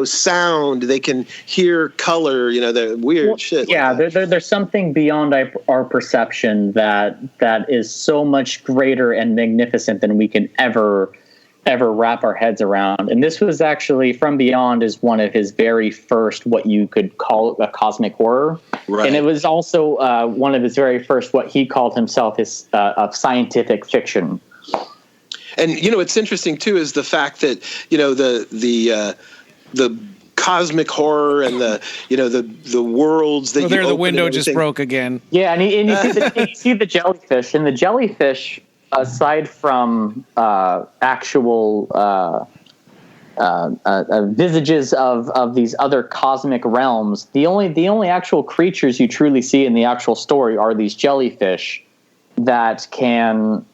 sound, they can hear color, the weird shit. Yeah, there's something beyond our perception that is so much greater and magnificent than we can ever wrap our heads around. And this was actually, From Beyond is one of his very first, what you could call a cosmic horror. Right. And it was also one of his very first, what he called himself, of scientific fiction. And, what's interesting too, is the fact that, the cosmic horror and the worlds that the window just broke again. Yeah. And you see the jellyfish, and the jellyfish, aside from actual visages of these other cosmic realms, the only actual creatures you truly see in the actual story are these jellyfish that can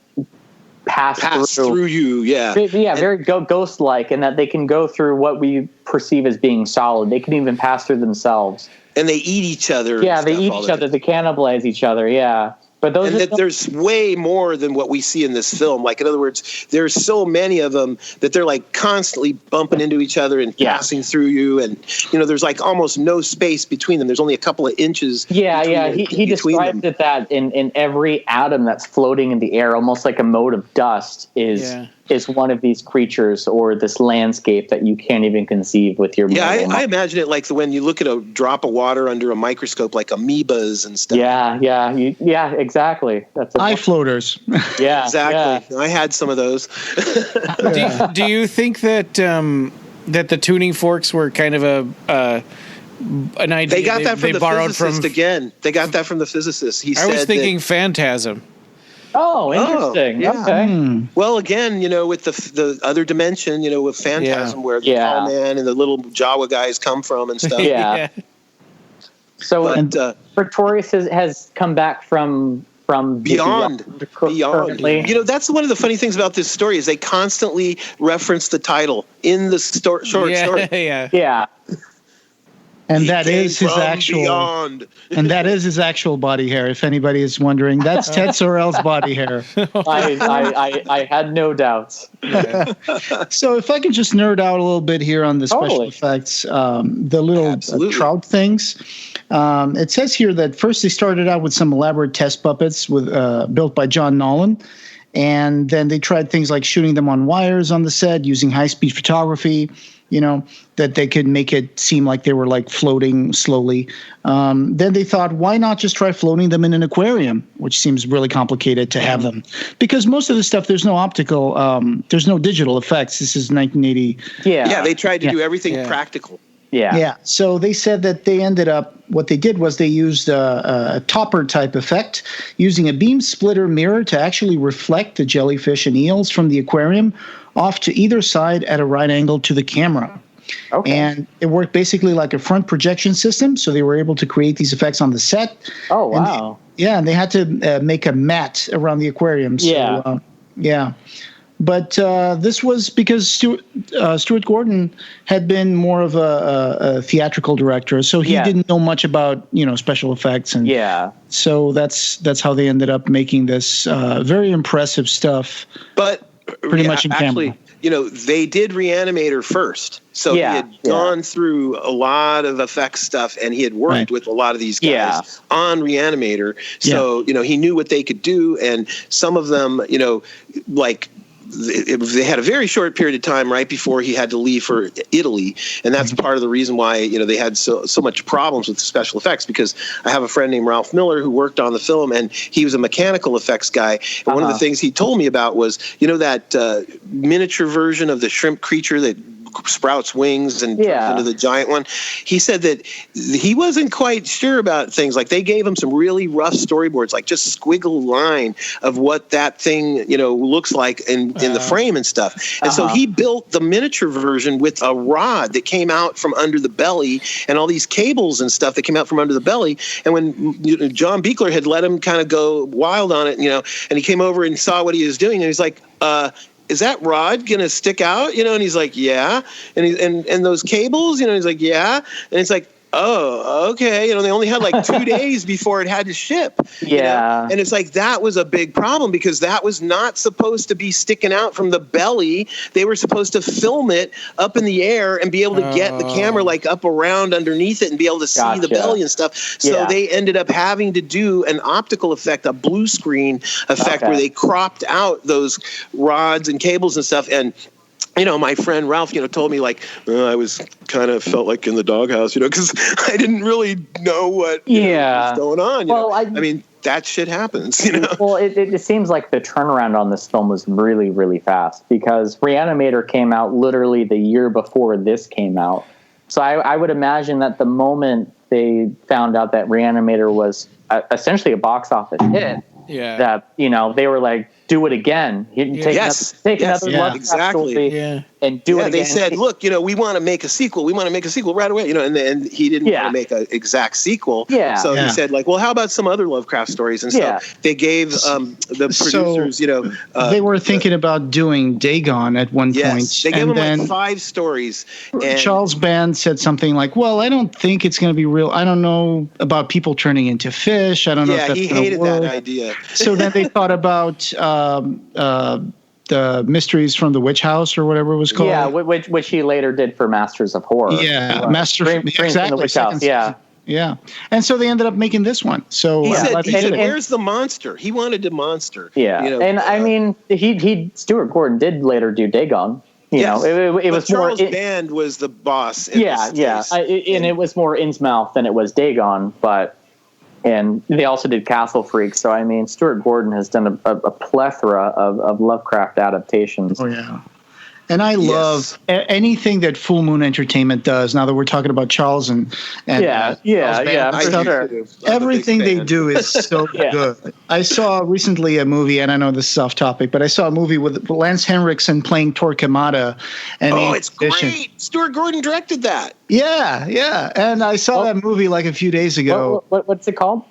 pass through you. Yeah, very ghost-like, and that they can go through what we perceive as being solid. They can even pass through themselves. And they eat each other. Yeah, they eat each other. They cannibalize each other. Yeah. But there's way more than what we see in this film. Like, in other words, there's so many of them that they're like constantly bumping into each other and passing through you. And, there's like almost no space between them. There's only a couple of inches. Yeah. He described it that in every atom that's floating in the air, almost like a mote of dust is one of these creatures or this landscape that you can't even conceive with your mind. I imagine it like when you look at a drop of water under a microscope, like amoebas and stuff. Yeah, exactly. That's eye floaters. Yeah, exactly. Yeah. I had some of those. Do you think that that the tuning forks were kind of an idea? They got that from the physicist again. They got that from the physicist. I was thinking Phantasm. Oh, interesting. Yeah. Okay. Well, again, with the other dimension, with Phantasm, where the tall man and the little Jawa guys come from and stuff. Yeah. So, Pretorius has come back from beyond. Currently. That's one of the funny things about this story is they constantly reference the title in the short story. Yeah. And that is his actual beyond. And that is his actual body hair. If anybody is wondering, that's Ted Sorrell's body hair. I had no doubts. Yeah. So if I can just nerd out a little bit here on the special effects, the little trout things. It says here that first they started out with some elaborate test puppets built by John Nolan. And then they tried things like shooting them on wires on the set, using high-speed photography, that they could make it seem like they were like floating slowly. Then they thought, why not just try floating them in an aquarium, which seems really complicated to have them. Because most of the stuff, there's no optical, there's no digital effects. This is 1980. Yeah, they tried to do everything practical. Yeah. So they said that they ended up, what they did was they used a topper type effect, using a beam splitter mirror to actually reflect the jellyfish and eels from the aquarium off to either side at a right angle to the camera. Okay. And it worked basically like a front projection system. So they were able to create these effects on the set. Oh, wow. And they had to make a mat around the aquarium. So, But this was because Stuart Gordon had been more of a theatrical director, so he didn't know much about special effects, and so that's how they ended up making this very impressive stuff. But pretty much in camera. They did Reanimator first, so he had gone through a lot of effects stuff, and he had worked with a lot of these guys on Reanimator, so he knew what they could do, and some of them, like. They had a very short period of time right before he had to leave for Italy, and that's part of the reason why they had so much problems with the special effects. Because I have a friend named Ralph Miller who worked on the film, and he was a mechanical effects guy. And one of the things he told me about was that miniature version of the shrimp creature that sprouts wings and turns into the giant one. He said that he wasn't quite sure about things. Like, they gave him some really rough storyboards, like just squiggle line of what that thing, looks like in the frame and stuff. And so he built the miniature version with a rod that came out from under the belly and all these cables and stuff that came out from under the belly. And when John Buechler had let him kind of go wild on it, and he came over and saw what he was doing, and he's like, is that rod gonna stick out? And he's like, yeah. And and those cables, he's like, yeah. And it's like, oh, okay. They only had like 2 days before it had to ship. Yeah. And it's like, that was a big problem because that was not supposed to be sticking out from the belly. They were supposed to film it up in the air and be able to get the camera like up around underneath it and be able to see the belly and stuff. So they ended up having to do an optical effect, a blue screen effect where they cropped out those rods and cables and stuff. And my friend Ralph, told me like I was kind of felt like in the doghouse, because I didn't really know what was going on. Well, I mean, that shit happens, Well, it seems like the turnaround on this film was really, really fast because Reanimator came out literally the year before this came out. So I would imagine that the moment they found out that Reanimator was essentially a box office hit, that they were like, do it again. Take another Lovecraft and do it again. They said, look, we want to make a sequel. We want to make a sequel right away. And he didn't want to make an exact sequel. So he said, like, well, how about some other Lovecraft stories? And so they gave the producers, they were thinking about doing Dagon at one point. They gave them like 5 stories. And Charles Band said something like, well, I don't think it's going to be real. I don't know about people turning into fish. I don't know if that's he hated that idea. So then they thought about the Mysteries from the Witch House or whatever it was called. Yeah, which he later did for Masters of Horror. Yeah, exactly. The Witch House. Yeah, and so they ended up making this one. So he said, "Where's the monster?" He wanted a monster. Yeah, and I mean, Stuart Gordon did later do Dagon. It was Charles more. Band was the boss. And it was more Innsmouth than it was Dagon, and they also did Castle Freak. So, I mean, Stuart Gordon has done a plethora of Lovecraft adaptations. Oh, yeah. And I love anything that Full Moon Entertainment does. Now that we're talking about Charles and Charles Band, everything they do is so good. I saw recently a movie, and I know this is off topic, but I saw a movie with Lance Henriksen playing Torquemada. And it's great. Stuart Gordon directed that. Yeah. And I saw that movie like a few days ago. What's it called?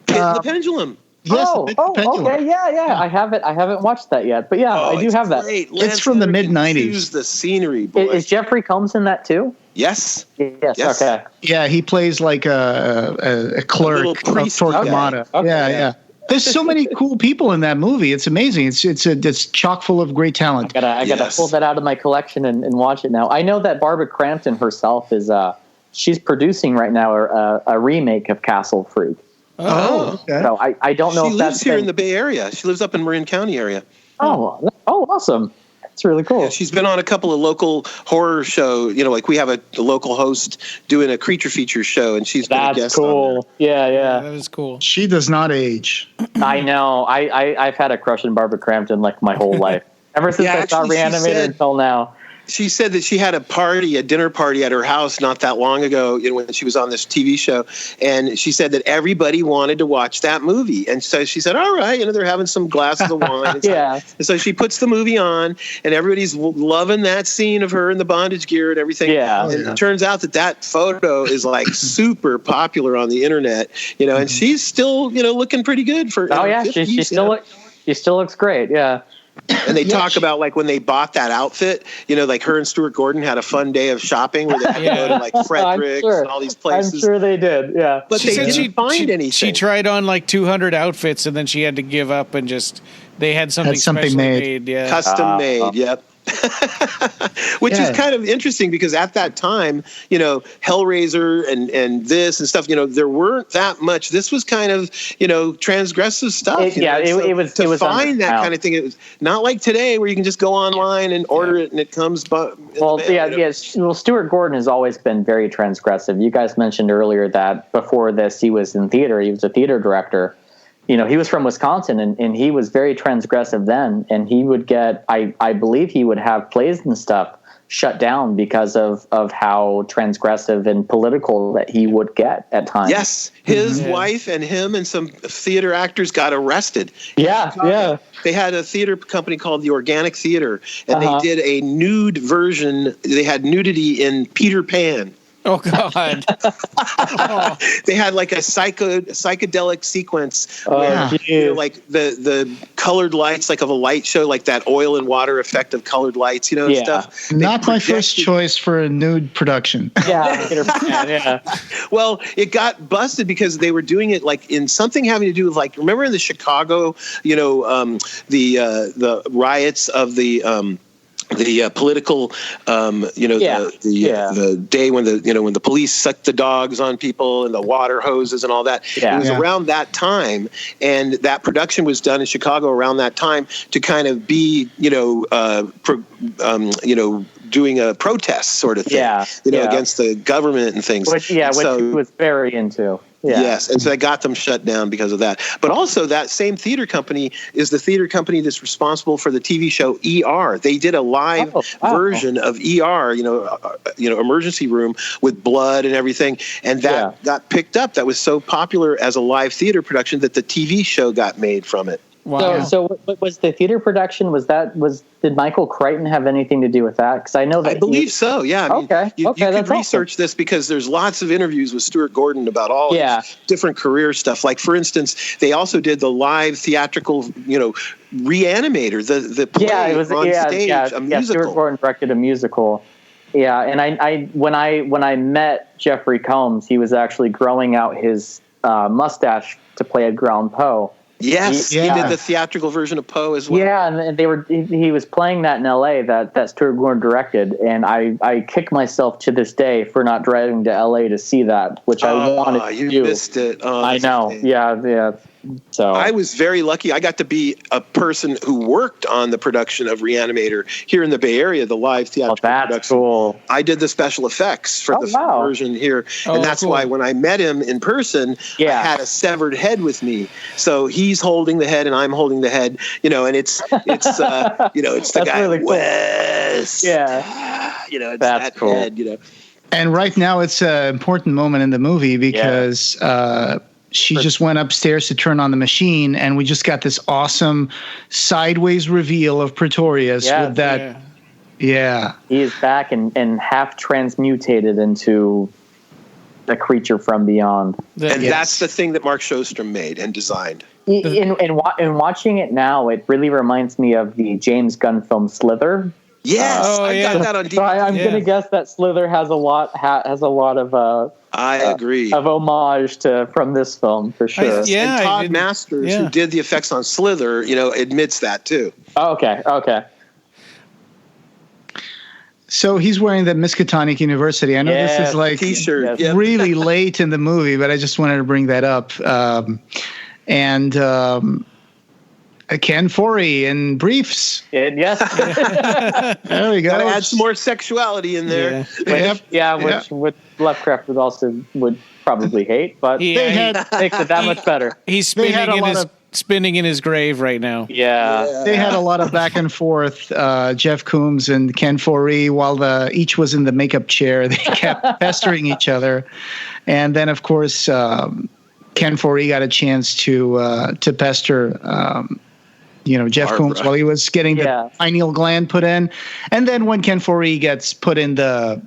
The Pendulum. Yes, okay, yeah. I haven't watched that yet, but I do have that. It's from the mid-90s. The scenery, boy. Is Jeffrey Combs in that too? Yes. Okay. Yeah, he plays like a clerk of Torquemada. Okay. Yeah. There's so many cool people in that movie. It's amazing. It's chock full of great talent. I gotta pull that out of my collection and watch it now. I know that Barbara Crampton herself is she's producing right now a remake of Castle Freak. Oh, okay. So I don't know if that's here in the Bay Area. She lives up in Marin County area. Oh, awesome. That's really cool. Yeah, she's been on a couple of local horror show. Like we have a local host doing a creature feature show, and she's been a guest on there. Yeah. That is cool. She does not age. I know. I've had a crush on Barbara Crampton like my whole life. Ever since I saw Reanimator until now. She said that she had a dinner party at her house not that long ago, when she was on this TV show, and she said that everybody wanted to watch that movie, and so she said, "All right, they're having some glasses of wine." And and so she puts the movie on, and everybody's loving that scene of her in the bondage gear and everything. Yeah, and it turns out that photo is like super popular on the internet, and she's still looking pretty good for. She still looks great. Yeah. And they talk about like when they bought that outfit, like her and Stuart Gordon had a fun day of shopping where they had to go to like Frederick's and all these places. I'm sure they did, yeah. But they didn't find anything. She tried on like 200 outfits and then she had to give up and they had something made. Yeah. Custom made, yep. Which is kind of interesting because at that time, Hellraiser and this and stuff, there weren't that much. This was kind of, transgressive stuff. It was find that kind of thing. It was not like today where you can just go online and order it and it comes. Well, Stuart Gordon has always been very transgressive. You guys mentioned earlier that before this, he was in theater. He was a theater director. He was from Wisconsin, and he was very transgressive then. And he would get, I believe he would have plays and stuff shut down because of how transgressive and political that he would get at times. Yes, his wife and him and some theater actors got arrested. Yeah. They had a theater company called the Organic Theater, and they did a nude version. They had nudity in Peter Pan. Oh God! They had like a psychedelic sequence where like the colored lights, like of a light show, like that oil and water effect of colored lights, and stuff. Not my first choice for a nude production. Yeah. Well, it got busted because they were doing it like in something having to do with like, remember in the Chicago, the riots of the political, the day when the police sucked the dogs on people and the water hoses and all that. It was around that time, and that production was done in Chicago around that time to kind of be, doing a protest sort of thing, against the government and things. Which he was very into. Yeah. Yes, and so they got them shut down because of that. But also, that same theater company is the theater company that's responsible for the TV show ER. They did a live version of ER, emergency room with blood and everything, and that got picked up. That was so popular as a live theater production that the TV show got made from it. Wow. So what was the theater production? Did Michael Crichton have anything to do with that? Because I know that I believe so. Yeah. I mean, you could research this because there's lots of interviews with Stuart Gordon about all his different career stuff. Like, for instance, they also did the live theatrical, Reanimator, the play on stage, a musical. Stuart Gordon directed a musical. Yeah, and I when I met Jeffrey Combs, he was actually growing out his mustache to play Edgar Allan Poe. Yes, he did the theatrical version of Poe as well. Yeah, and he was playing that in L.A. that Stuart Gordon directed, and I kick myself to this day for not driving to L.A. to see that, which I wanted to do. You missed it. I know. Yeah. So I was very lucky. I got to be a person who worked on the production of Reanimator here in the Bay Area, the live theatrical production. That's cool. I did the special effects for the version here, and that's why when I met him in person, I had a severed head with me. So he's holding the head and I'm holding the head, and it's it's the guy really cool. West. Yeah, it's that's that cool. head. And right now it's an important moment in the movie because she just went upstairs to turn on the machine, and we just got this awesome sideways reveal of Pretorius with that. Yeah. He is back and half transmutated into a creature from beyond. And that's the thing that Mark Sjostrom made and designed. In watching it now, it really reminds me of the James Gunn film Slither. Yes, I got that on DVD. So I'm going to guess that Slither has a lot of I agree. Of homage from this film for sure. And Todd Masters, who did the effects on Slither, admits that too. Oh, okay. So he's wearing the Miskatonic University. I know this is like T-shirt. Really late in the movie, but I just wanted to bring that up. Ken Foree in briefs. Yes. There we go. Gotta add some more sexuality in there. Which Lovecraft would probably hate, but makes it that much better. He's spinning in his grave right now. Yeah. They had a lot of back and forth, Jeff Coombs and Ken Foree, while each was in the makeup chair. They kept pestering each other. And then, of course, Ken Foree got a chance to pester Jeff Coombs while he was getting the pineal gland put in. And then when Ken Foree gets put in the,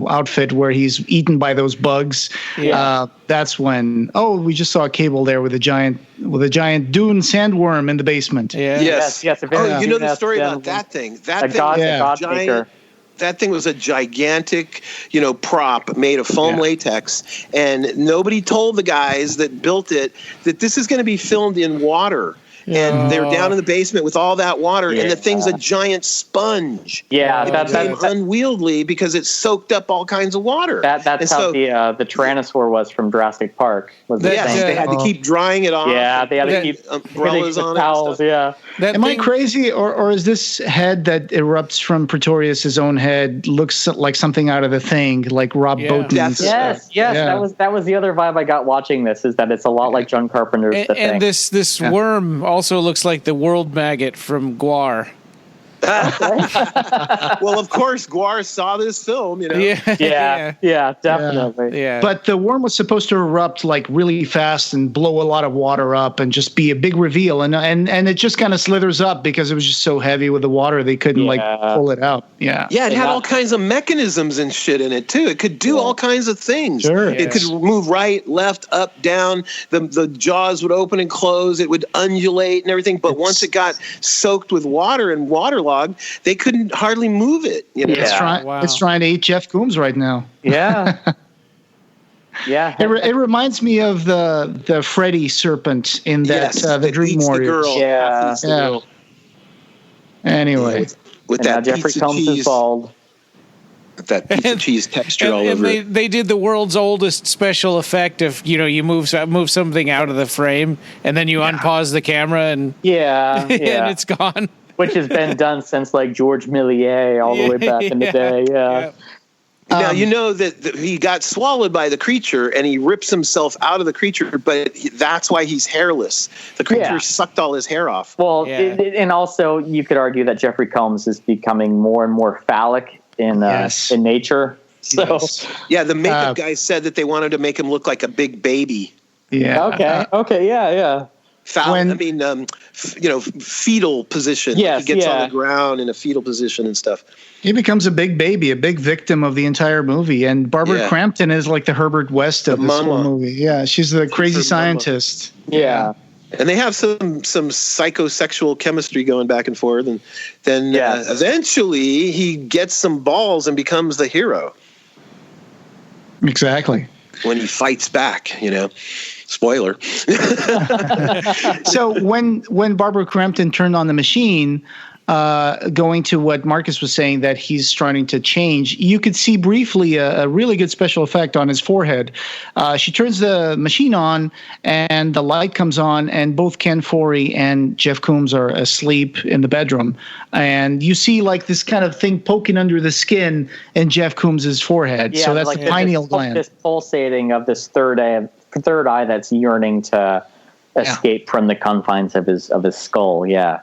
outfit where he's eaten by those bugs, that's when, we just saw a Cable there with a giant dune sandworm in the basement. Yeah. Yes. The story about that thing. That thing was a gigantic, prop made of foam latex, and nobody told the guys that built it that this is going to be filmed in water. And they're down in the basement with all that water, and the thing's a giant sponge. Yeah, it became unwieldy because it soaked up all kinds of water. That's how the Tyrannosaur was from Jurassic Park. They had to keep drying it off. Yeah, they had to keep umbrellas on towels. it. Am I crazy, or is this head that erupts from Pretorius' own head looks like something out of The Thing, like Rob Bottin's? Yes. That was the other vibe I got watching this, is that it's a lot like John Carpenter's The Thing. And this worm also looks like the world maggot from Gwar. Well, of course, Guar saw this film, Yeah, definitely. Yeah. But the worm was supposed to erupt like really fast and blow a lot of water up and just be a big reveal. And it just kind of slithers up because it was just so heavy with the water they couldn't pull it out. Yeah. Yeah, it had all kinds of mechanisms and shit in it too. It could do all kinds of things. Sure. It could move right, left, up, down. The jaws would open and close. It would undulate and everything. But once it got soaked with water and waterlogged, they couldn't hardly move it. You know? It's trying to eat Jeff Coombs right now. Yeah. Yeah. It reminds me of the Freddy serpent in that the Dream Warriors. Yeah. Girl. Anyway, with and that Jeffrey Combs is bald. With that pizza cheese texture all over it. They did the world's oldest special effect of, you move something out of the frame and then you unpause the camera and and it's gone. Which has been done since like George Méliès all the way back in the day. Yeah. Now, you know that he got swallowed by the creature and he rips himself out of the creature, but that's why he's hairless. The creature sucked all his hair off. Well, and also you could argue that Jeffrey Combs is becoming more and more phallic in nature. So, the makeup guy said that they wanted to make him look like a big baby. Yeah. Okay. Yeah. Fetal position. Yes, he gets on the ground in a fetal position and stuff. He becomes a big baby, a big victim of the entire movie. And Barbara Crampton is like the Herbert West of this whole movie. Yeah, she's the crazy scientist. Yeah. And they have some psychosexual chemistry going back and forth. And then eventually he gets some balls and becomes the hero. Exactly. When he fights back, Spoiler. So when Barbara Crampton turned on the machine, going to what Marcus was saying, that he's starting to change, you could see briefly a really good special effect on his forehead. She turns the machine on and the light comes on and both Ken Foree and Jeff Coombs are asleep in the bedroom. And you see like this kind of thing poking under the skin in Jeff Coombs' forehead. So that's the pineal gland. This pulsating of this third eye that's yearning to escape from the confines of his skull. Yeah.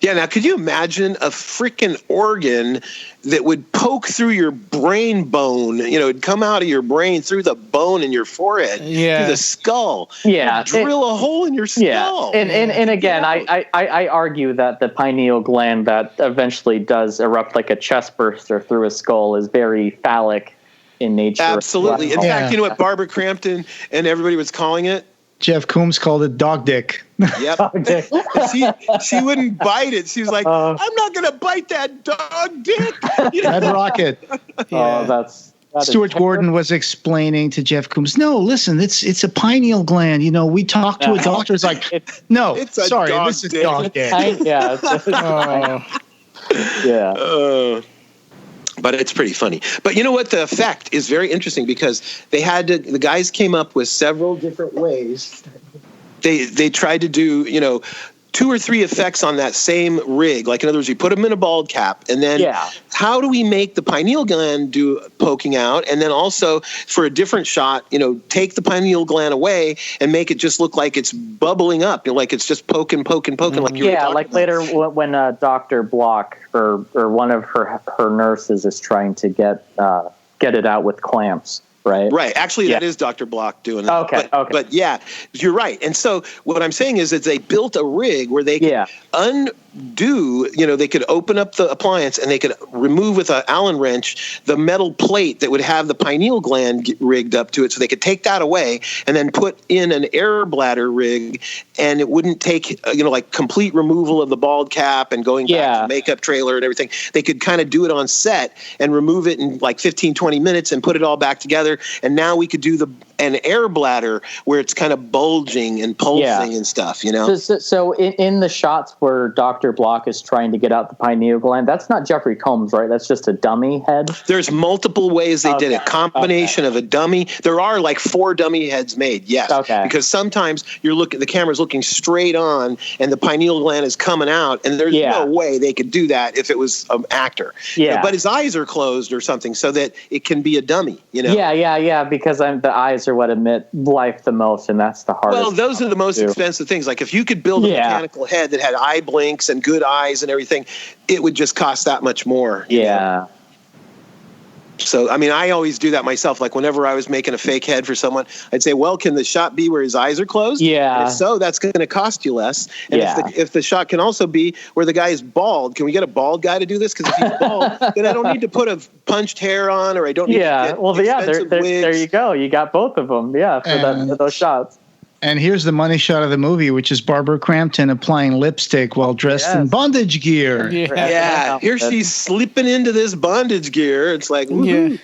Yeah. Now, could you imagine a freaking organ that would poke through your brain bone? It'd come out of your brain through the bone in your forehead, through the skull. Yeah. Drill a hole in your skull. Yeah. And again, I argue that the pineal gland that eventually does erupt like a chest burster through a skull is very phallic in nature. Absolutely. In fact, you know what Barbara Crampton and everybody was calling it? Jeff Coombs called it dog dick. Yep. She wouldn't bite it. She was like, I'm not going to bite that dog dick. Red Rocket. That's Stuart Gordon was explaining to Jeff Coombs, no, listen, it's a pineal gland. We talked to a doctor. It's like, no, this is dog dick. But it's pretty funny. But you know what? The effect is very interesting because the guys came up with several different ways. They tried to do, 2 or 3 effects on that same rig. Like, in other words, you put them in a bald cap, and then how do we make the pineal gland do poking out? And then also for a different shot, take the pineal gland away and make it just look like it's bubbling up, like it's just poking. Like you were talking about. Later when Dr. Block or one of her nurses is trying to get it out with clamps. Right. Actually, that is Dr. Block doing that. Okay. But yeah, you're right. And so what I'm saying is that they built a rig where they could undo, they could open up the appliance and they could remove with an Allen wrench the metal plate that would have the pineal gland rigged up to it. So they could take that away and then put in an air bladder rig, and it wouldn't take, like complete removal of the bald cap and going back to the makeup trailer and everything. They could kind of do it on set and remove it in like 15, 20 minutes and put it all back together. And now we could do an air bladder where it's kind of bulging and pulsing and stuff, So in the shots where Dr. Block is trying to get out the pineal gland, that's not Jeffrey Combs, right? That's just a dummy head? There's multiple ways they did it. Combination of a dummy. There are like 4 dummy heads made, yes. Okay. Because sometimes the camera's looking straight on and the pineal gland is coming out, and there's no way they could do that if it was an actor. But his eyes are closed or something so that it can be a dummy, Yeah, because the eyes are are what emit life the most, and that's the hardest. Well, those are the most expensive things. Like if you could build a mechanical head that had eye blinks and good eyes and everything, it would just cost that much more. You know? So, I mean, I always do that myself. Like whenever I was making a fake head for someone, I'd say, well, can the shot be where his eyes are closed? Yeah. And if so, that's going to cost you less. And if the shot can also be where the guy is bald, can we get a bald guy to do this? Because if he's bald, then I don't need to put a punched hair on, or I don't need to get expensive wigs. There you go. You got both of them. Yeah, for those shots. And here's the money shot of the movie, which is Barbara Crampton applying lipstick while dressed in bondage gear. Yeah. Here she's slipping into this bondage gear. It's like, woohoo.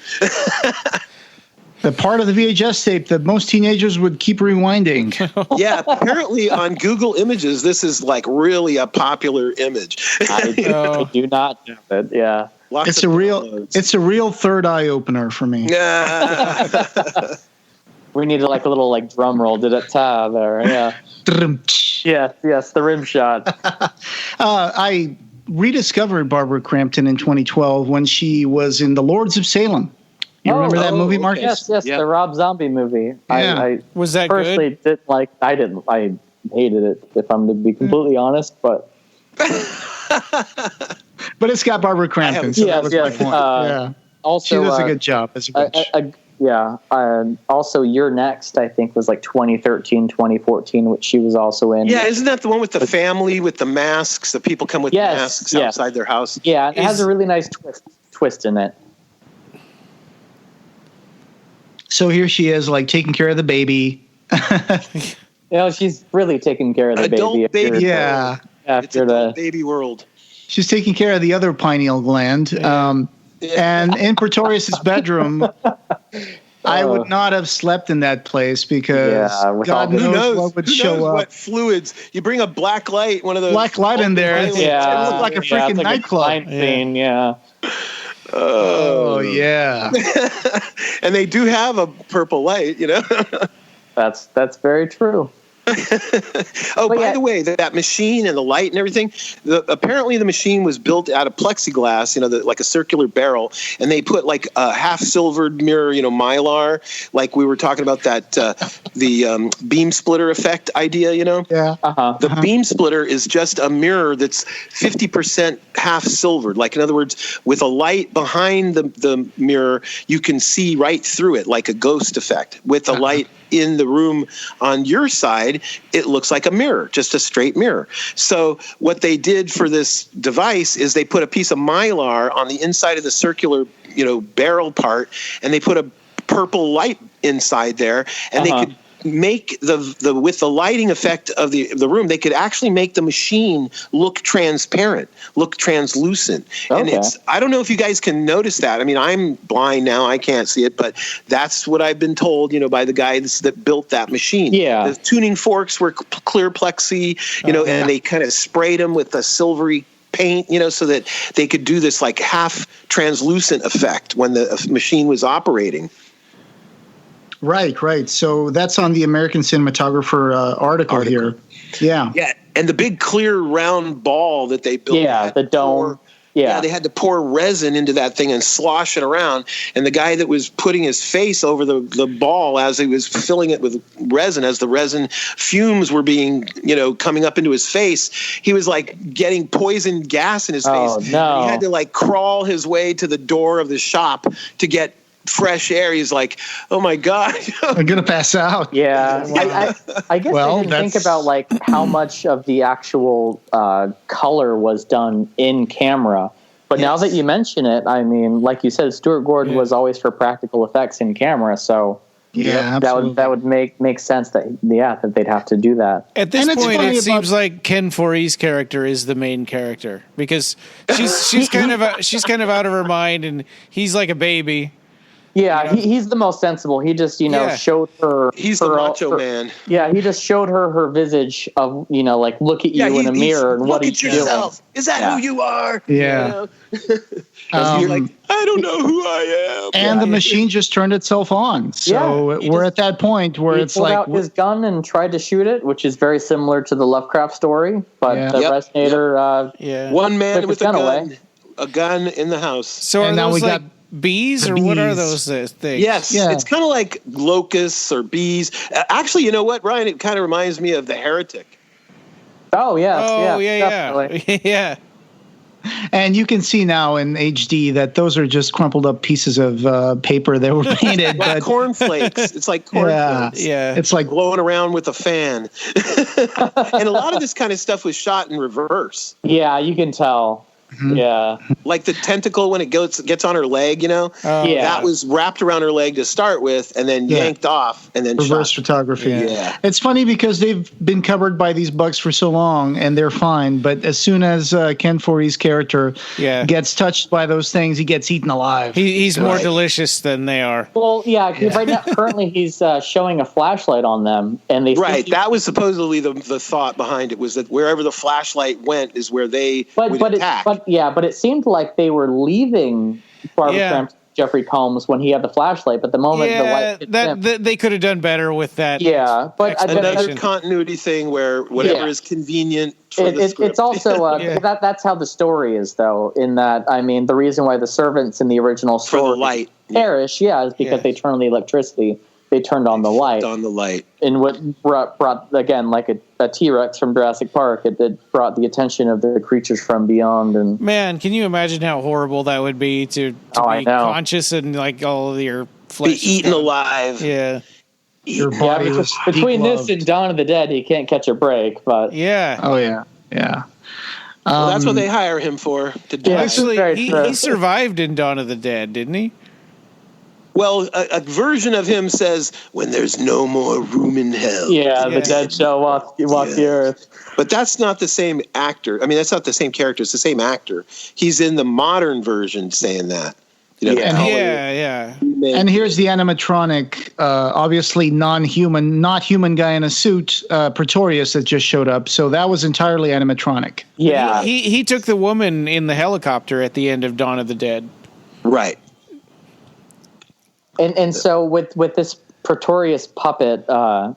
The part of the VHS tape that most teenagers would keep rewinding. Yeah, apparently on Google Images, this is like really a popular image. I do not know it. Yeah. It's a real third eye opener for me. We needed like a little like drum roll. Did it there? Yeah. Yes, the rim shot. I rediscovered Barbara Crampton in 2012 when she was in The Lords of Salem. You remember that movie, Marcus? Yes, the Rob Zombie movie. Yeah. I was that personally good? didn't like. I hated it, if I'm to be completely honest. But it's got Barbara Crampton. So that was my point. Also, she does a good job as a bitch. Also, You're Next, I think, was like 2013, 2014, which she was also in. Yeah, isn't that the one with the family with the masks? The people come with masks outside their house. Yeah, it has a really nice twist in it. So here she is, like taking care of the baby. She's really taking care of the adult baby. Yeah, it's adult baby world. She's taking care of the other pineal gland. And in Pretorius's bedroom, I would not have slept in that place because God knows what would show up. What fluids? You bring a black light, one of those black light in there. It looks like a freaking nightclub. Oh yeah. And they do have a purple light, you know. That's very true. By the way, that machine and the light and everything, apparently the machine was built out of plexiglass, like a circular barrel, and they put like a half silvered mirror, Mylar, like we were talking about that, the beam splitter effect idea, Yeah. The beam splitter is just a mirror that's 50% half silvered. Like, in other words, with a light behind the mirror, you can see right through it, like a ghost effect. With a light in the room on your side, it looks like a mirror, just a straight mirror. So what they did for this device is they put a piece of Mylar on the inside of the circular, barrel part, and they put a purple light inside there, and they could make the with the lighting effect of the room, they could actually make the machine look transparent, look translucent. And I don't know if you guys can notice that. I mean, I'm blind now, I can't see it, but that's what I've been told, by the guys that built that machine. Yeah. The tuning forks were clear plexi, and they kind of sprayed them with a silvery paint, so that they could do this like half translucent effect when the machine was operating. Right. So that's on the American Cinematographer article here. Yeah. Yeah, and the big clear round ball that they built. Yeah, the dome. They had to pour resin into that thing and slosh it around. And the guy that was putting his face over the ball as he was filling it with resin, as the resin fumes were being, coming up into his face, he was like getting poison gas in his face. No. And he had to like crawl his way to the door of the shop to get fresh air. He's like, oh my God, I'm gonna pass out. Yeah. I guess I didn't think about like how much of the actual color was done in camera. But now that you mention it, I mean, like you said, Stuart Gordon was always for practical effects in camera, so that would make sense that they'd have to do that. At this point, it seems like Ken Foree's character is the main character because she's kind of out of her mind, and he's like a baby. Yeah, he's the most sensible. He just, showed her. He's the macho man. Yeah, he just showed her visage of, like, look at you in a mirror and what he's doing. Is that who you are? Yeah. You're like, I don't know who I am. And the machine just turned itself on. So we're at that point where it's like. He pulled out his gun and tried to shoot it, which is very similar to the Lovecraft story. But the resonator. One man took with his gun away. A gun in the house. So and now we got bees, or what are those things? Yes, it's kind of like locusts or bees. Actually, you know what, Ryan? It kind of reminds me of The Heretic. Oh, yes. Yeah. And you can see now in HD that those are just crumpled up pieces of paper that were painted. Like cornflakes. It's like cornflakes. Yeah. It's like blowing around with a fan. And a lot of this kind of stuff was shot in reverse. Yeah, you can tell. Mm-hmm. Yeah. Like the tentacle when it gets on her leg, that was wrapped around her leg to start with and then yanked off and then reverse shot. photography. Yeah. It's funny because they've been covered by these bugs for so long and they're fine. But as soon as Ken Foree's character gets touched by those things, he gets eaten alive. He's more delicious than they are. Well, right now, currently he's showing a flashlight on them. And they that was supposedly the thought behind it, was that wherever the flashlight went is where they would attack. But it seemed like they were leaving Barbara Crampton, Jeffrey Combs when he had the flashlight. But the moment the light hit him, they could have done better with that. Yeah, but another continuity thing where whatever is convenient for the script. It's also that's how the story is, though. In that, I mean, the reason why the servants in the original story for the light perish, is because they turn on the electricity. They turned on the light. And what brought again, like a T-Rex from Jurassic Park, it brought the attention of the creatures from beyond. And man, can you imagine how horrible that would be to be conscious and like all of your flesh be eaten alive? Yeah. Your body between this and Dawn of the Dead, he can't catch a break. But oh yeah. Well, that's what they hire him for, to die. Actually, he survived in Dawn of the Dead, didn't he? Well, a version of him says, "When there's no more room in hell." Yeah, the dead shall walk the earth. But that's not the same actor. I mean, that's not the same character. It's the same actor. He's in the modern version saying that. And here's the animatronic, obviously not human guy in a suit, Pretorius, that just showed up. So that was entirely animatronic. Yeah. He took the woman in the helicopter at the end of Dawn of the Dead. Right. And so with this Pretorius puppet,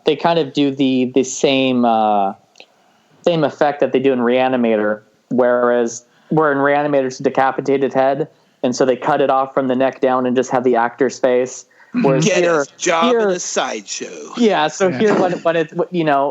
they kind of do the same effect that they do in Reanimator, where in Reanimator it's a decapitated head, and so they cut it off from the neck down and just have the actor's face. Whereas here, job in a sideshow. Yeah, so here when it's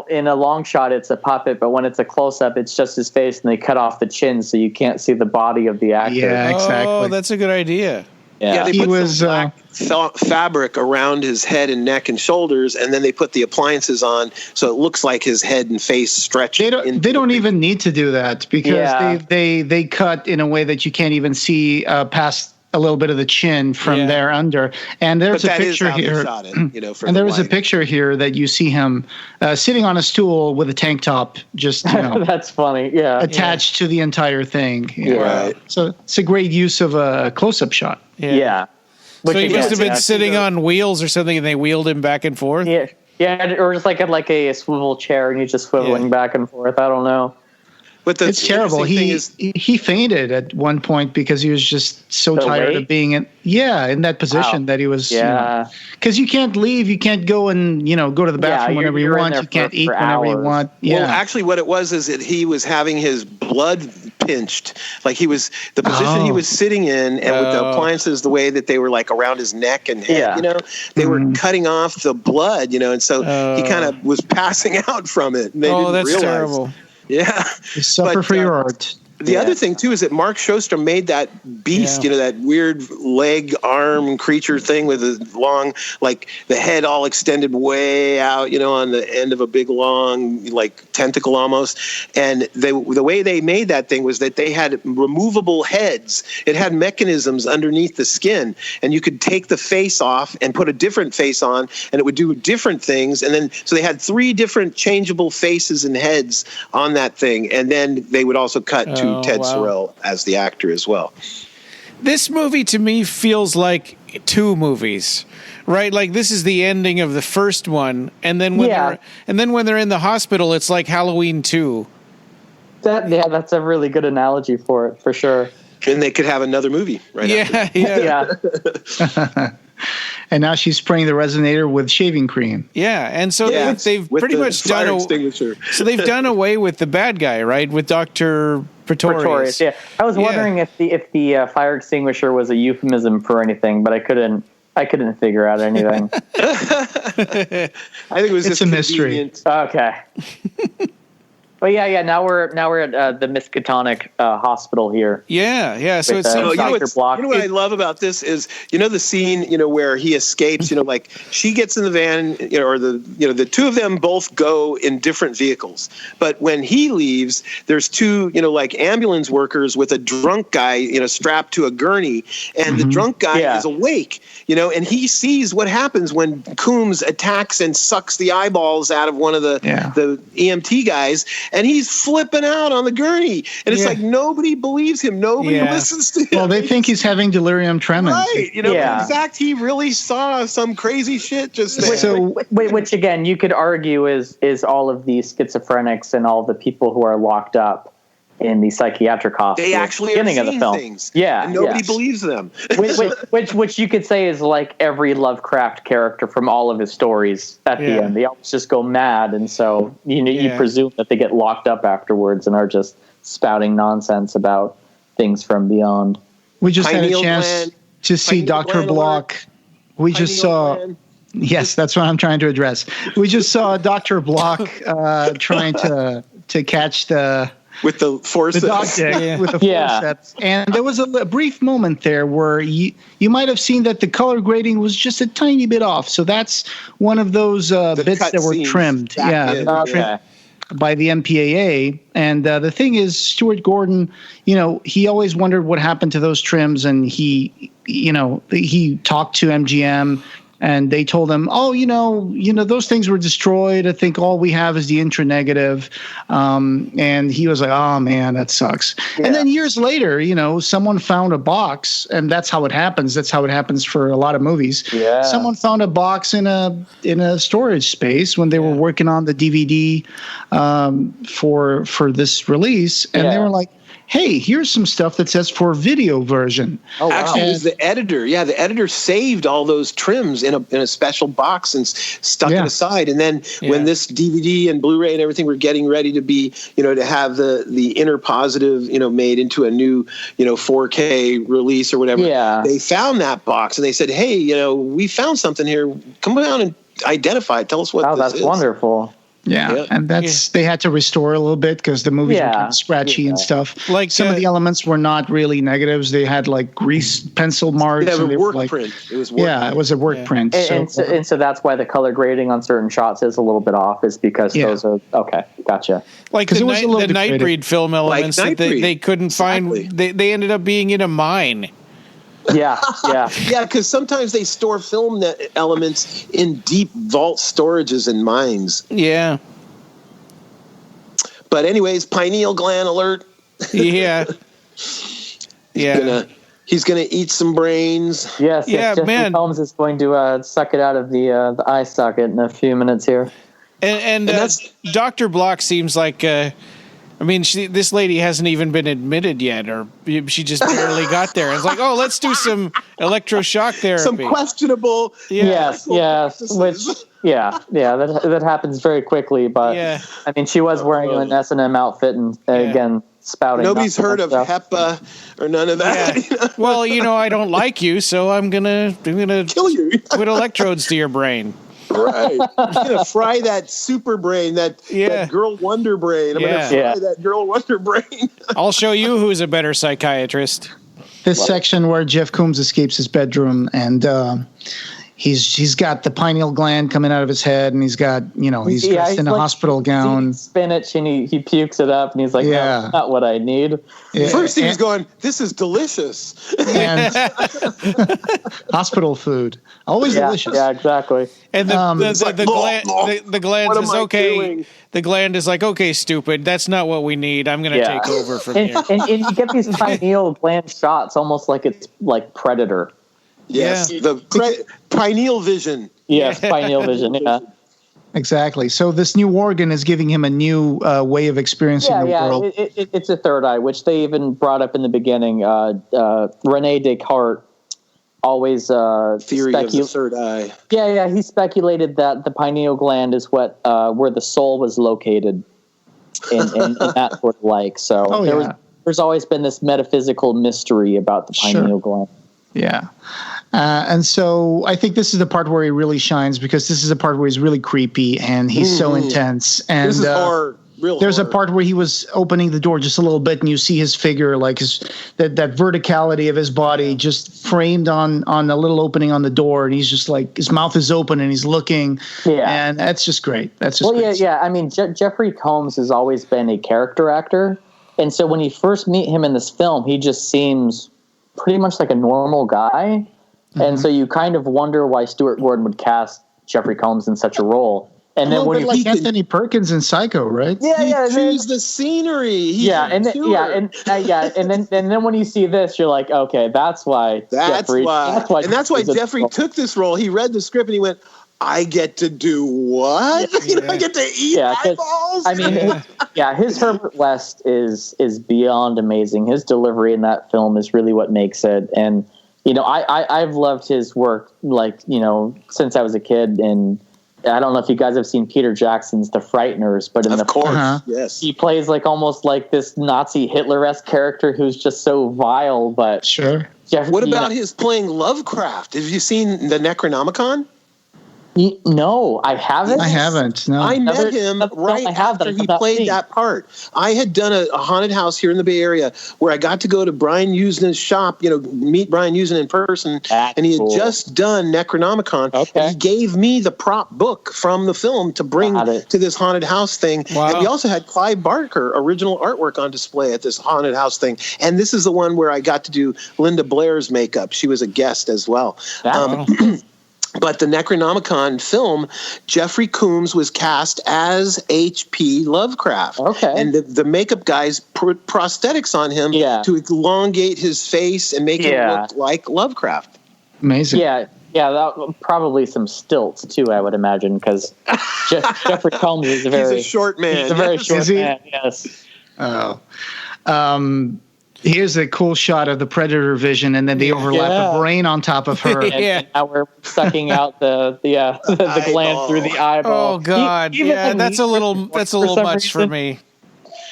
in a long shot it's a puppet, but when it's a close up it's just his face, and they cut off the chin so you can't see the body of the actor. Yeah, exactly. Oh, that's a good idea. Yeah, they put some black fabric around his head and neck and shoulders, and then they put the appliances on, so it looks like his head and face stretch. They don't even need to do that because they cut in a way that you can't even see past a little bit of the chin from there under. And there's a picture here. And there was a picture here that you see him sitting on a stool with a tank top, just that's funny. Yeah, attached to the entire thing. Right. So it's a great use of a close-up shot. Yeah. So he must have been sitting on wheels or something, and they wheeled him back and forth. Yeah, or just like a swivel chair, and he's just swiveling back and forth. I don't know. But it's terrible. He fainted at one point because he was just so tired of being in that position that he was. Yeah, because you can't leave. You can't go and go to the bathroom whenever you want. You can't eat whenever you want. Yeah. Well, actually, what it was is that he was having his blood pinched. Like the position he was sitting in, and with the appliances the way that they were like around his neck and head. They were cutting off the blood. And so he kind of was passing out from it. And they didn't that's realize. Terrible. Yeah. You suffer for your art. The other thing, too, is that Mark Shostrom made that beast, that weird leg, arm creature thing with a long, like the head all extended way out, on the end of a big, long, like tentacle almost. And the way they made that thing was that they had removable heads. It had mechanisms underneath the skin. And you could take the face off and put a different face on, and it would do different things. And then, so they had 3 different changeable faces and heads on that thing. And then they would also cut to Ted Sorrell as the actor as well. This movie to me feels like 2 movies, right? Like this is the ending of the first one, and then when they're in the hospital, it's like Halloween 2. That's a really good analogy for it, for sure. And they could have another movie, right? Yeah. And now she's spraying the resonator with shaving cream. Yeah, and so they've pretty much done extinguisher. So they've done away with the bad guy, right? With Dr. Pretorius. Yeah, I was wondering if the fire extinguisher was a euphemism for anything, but I couldn't figure out anything. I think it was just a mystery. Okay. But yeah. Now we're at the Miskatonic Hospital here. Yeah. So it's Dr. Block. You know what I love about this is the scene where he escapes. Like she gets in the van, or the two of them both go in different vehicles. But when he leaves, there's two like ambulance workers with a drunk guy strapped to a gurney, and the drunk guy is awake. And he sees what happens when Coombs attacks and sucks the eyeballs out of one of the EMT guys. And he's flipping out on the gurney. And it's like nobody believes him. Nobody listens to him. Well, they think he's having delirium tremens. Right. But in fact, he really saw some crazy shit just there. So, which again, you could argue is all of these schizophrenics and all the people who are locked up in the psychiatric hospital. They actually beginning are of the film. Things. Yeah. And nobody believes them. which you could say is like every Lovecraft character from all of his stories at the end. They always just go mad, and so you presume that they get locked up afterwards and are just spouting nonsense about things from beyond. We just had a chance to see Dr. Block. We just saw... Yes, that's what I'm trying to address. We just saw Dr. Block trying to catch the... With the forceps. The dog dick with the forceps. And there was a brief moment there where you might have seen that the color grading was just a tiny bit off. So that's one of those bits that were trimmed. Trimmed by the MPAA. And the thing is, Stuart Gordon, he always wondered what happened to those trims. And he talked to MGM. And they told him, those things were destroyed. I think all we have is the intra-negative. And he was like, oh, man, that sucks. Yeah. And then years later, someone found a box, and that's how it happens. That's how it happens for a lot of movies. Yeah. Someone found a box in a storage space when they were working on the DVD for this release. And they were like, hey, here's some stuff that says for video version. Oh, wow. Actually, it was the editor. Yeah, the editor saved all those trims in a special box and stuck it aside. And then when this DVD and Blu-ray and everything were getting ready to be, to have the inner positive, made into a new, 4K release or whatever, they found that box and they said, hey, we found something here. Come down and identify it. Tell us what this is. Oh, that's wonderful. Yeah, and they had to restore a little bit because the movies were kind of scratchy and stuff. Like some of the elements were not really negatives; they had like grease pencil marks. Yeah, it was work print. It was work print. It was a work print. And so that's why the color grading on certain shots is a little bit off, is because those are okay. Gotcha. Like the Nightbreed film elements that they couldn't find. They ended up being in a mine. Yeah. Because sometimes they store film elements in deep vault storages in mines. Yeah. But anyways, pineal gland alert. Yeah. He's gonna eat some brains. Yes. Jeffrey Combs is going to suck it out of the eye socket in a few minutes here. And Dr. Block seems like. This lady hasn't even been admitted yet, or she just barely got there. It's like, oh, let's do some electroshock therapy. Some questionable. Yes. Which, that happens very quickly. But she was wearing an S&M outfit and again spouting. Nobody's heard of HEPA or none of that. Yeah. Well, I don't like you, so I'm gonna kill you. Put electrodes to your brain. Right. I'm going to fry that super brain, that girl wonder brain. I'm going to fry that girl wonder brain. I'll show you who's a better psychiatrist. This section where Jeff Combs escapes his bedroom and he's got the pineal gland coming out of his head and he's got, he's dressed in a hospital gown. Spinach and he pukes it up and he's like, no, that's not what I need. Yeah. First he was going, this is delicious. And hospital food. Always delicious. Yeah, exactly. And the gland says, okay. The gland is like, okay, stupid. That's not what we need. I'm going to take over from here. And you get these pineal gland shots almost like it's like Predator. Yes, the pineal vision. Yes, pineal vision, Exactly. So this new organ is giving him a new way of experiencing the world. It's a third eye, which they even brought up in the beginning. René Descartes always theory of the third eye. Yeah, he speculated that the pineal gland is what where the soul was located in that sort of like. So there's always been this metaphysical mystery about the pineal gland. Yeah. And so I think this is the part where he really shines, because this is the part where he's really creepy and he's so intense. And this is horror. There's a part where he was opening the door just a little bit, and you see his figure, like that verticality of his body, just framed on a little opening on the door, and he's just like, his mouth is open and he's looking. Yeah, and that's just great. That's just great. Yeah. I mean, Jeffrey Combs has always been a character actor, and so when you first meet him in this film, he just seems pretty much like a normal guy, and so you kind of wonder why Stuart Gordon would cast Jeffrey Combs in such a role. And then when like Anthony Perkins in Psycho, right? Yeah, he chews the scenery. And then when you see this, you're like, okay, that's why Jeffrey took this role. He read the script and he went, I get to do what? I get to eat eyeballs. I mean, his Herbert West is beyond amazing. His delivery in that film is really what makes it. And I've loved his work, since I was a kid. And I don't know if you guys have seen Peter Jackson's The Frighteners, but in yes, he plays almost like this Nazi Hitler-esque character who's just so vile. But sure, what about his playing Lovecraft? Have you seen the Necronomicon? No, I haven't. I haven't. No, I met him right after he played that part. I had done a haunted house here in the Bay Area where I got to go to Brian Usena's shop, meet Brian Usena in person, and he had just done Necronomicon. Okay. And he gave me the prop book from the film to bring to this haunted house thing. Wow. And we also had Clive Barker original artwork on display at this haunted house thing. And this is the one where I got to do Linda Blair's makeup. She was a guest as well. But the Necronomicon film, Jeffrey Combs was cast as H.P. Lovecraft. Okay. And the makeup guys put prosthetics on him to elongate his face and make him look like Lovecraft. Amazing. Yeah, probably some stilts, too, I would imagine, because Jeffrey Combs is he's a short man. He's a very short man, yes. Oh. Here's a cool shot of the predator vision, and then they overlap the brain on top of her. And now we're sucking out the gland through the eyeball. Oh God! That's a little much for me.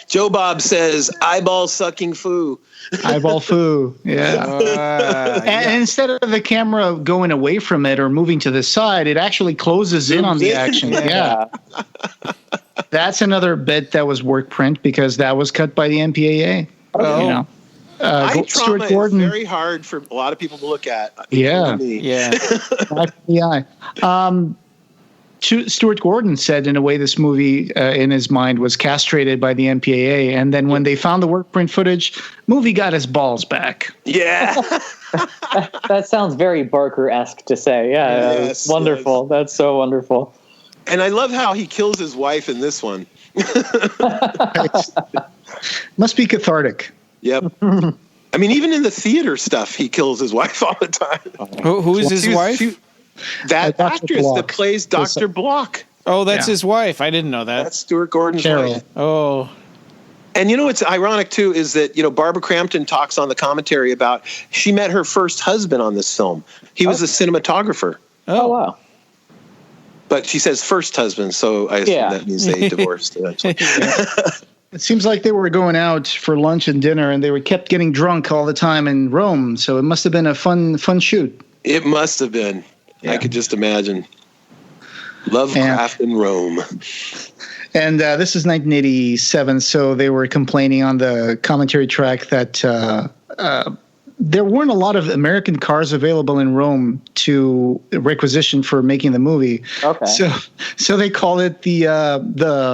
Joe Bob says eyeball sucking foo. Eyeball foo. Yeah. And instead of the camera going away from it or moving to the side, it actually closes in on the action. Yeah. That's another bit that was work print because that was cut by the MPAA. Oh. Stuart Gordon is very hard for a lot of people to look at. Yeah. Stuart Gordon said, in a way, this movie, in his mind, was castrated by the MPAA. And then when they found the work print footage, movie got his balls back. Yeah. That sounds very Barker-esque to say. Yeah, yes, wonderful. Yes. That's so wonderful. And I love how he kills his wife in this one. Must be cathartic. Yep. I mean, even in the theater stuff, he kills his wife all the time. Who is his wife? That actress that plays Dr. Block. Oh, that's his wife. I didn't know that. That's Stuart Gordon's wife. Oh. And what's ironic, too, is that, Barbara Crampton talks on the commentary about she met her first husband on this film. He was a cinematographer. Oh, wow. But she says first husband, so I assume that means they divorced eventually. It seems like they were going out for lunch and dinner, and they kept getting drunk all the time in Rome. So it must have been a fun shoot. It must have been. Yeah. I could just imagine. Lovecraft in Rome. And this is 1987, so they were complaining on the commentary track that there weren't a lot of American cars available in Rome to requisition for making the movie. Okay. So they call it the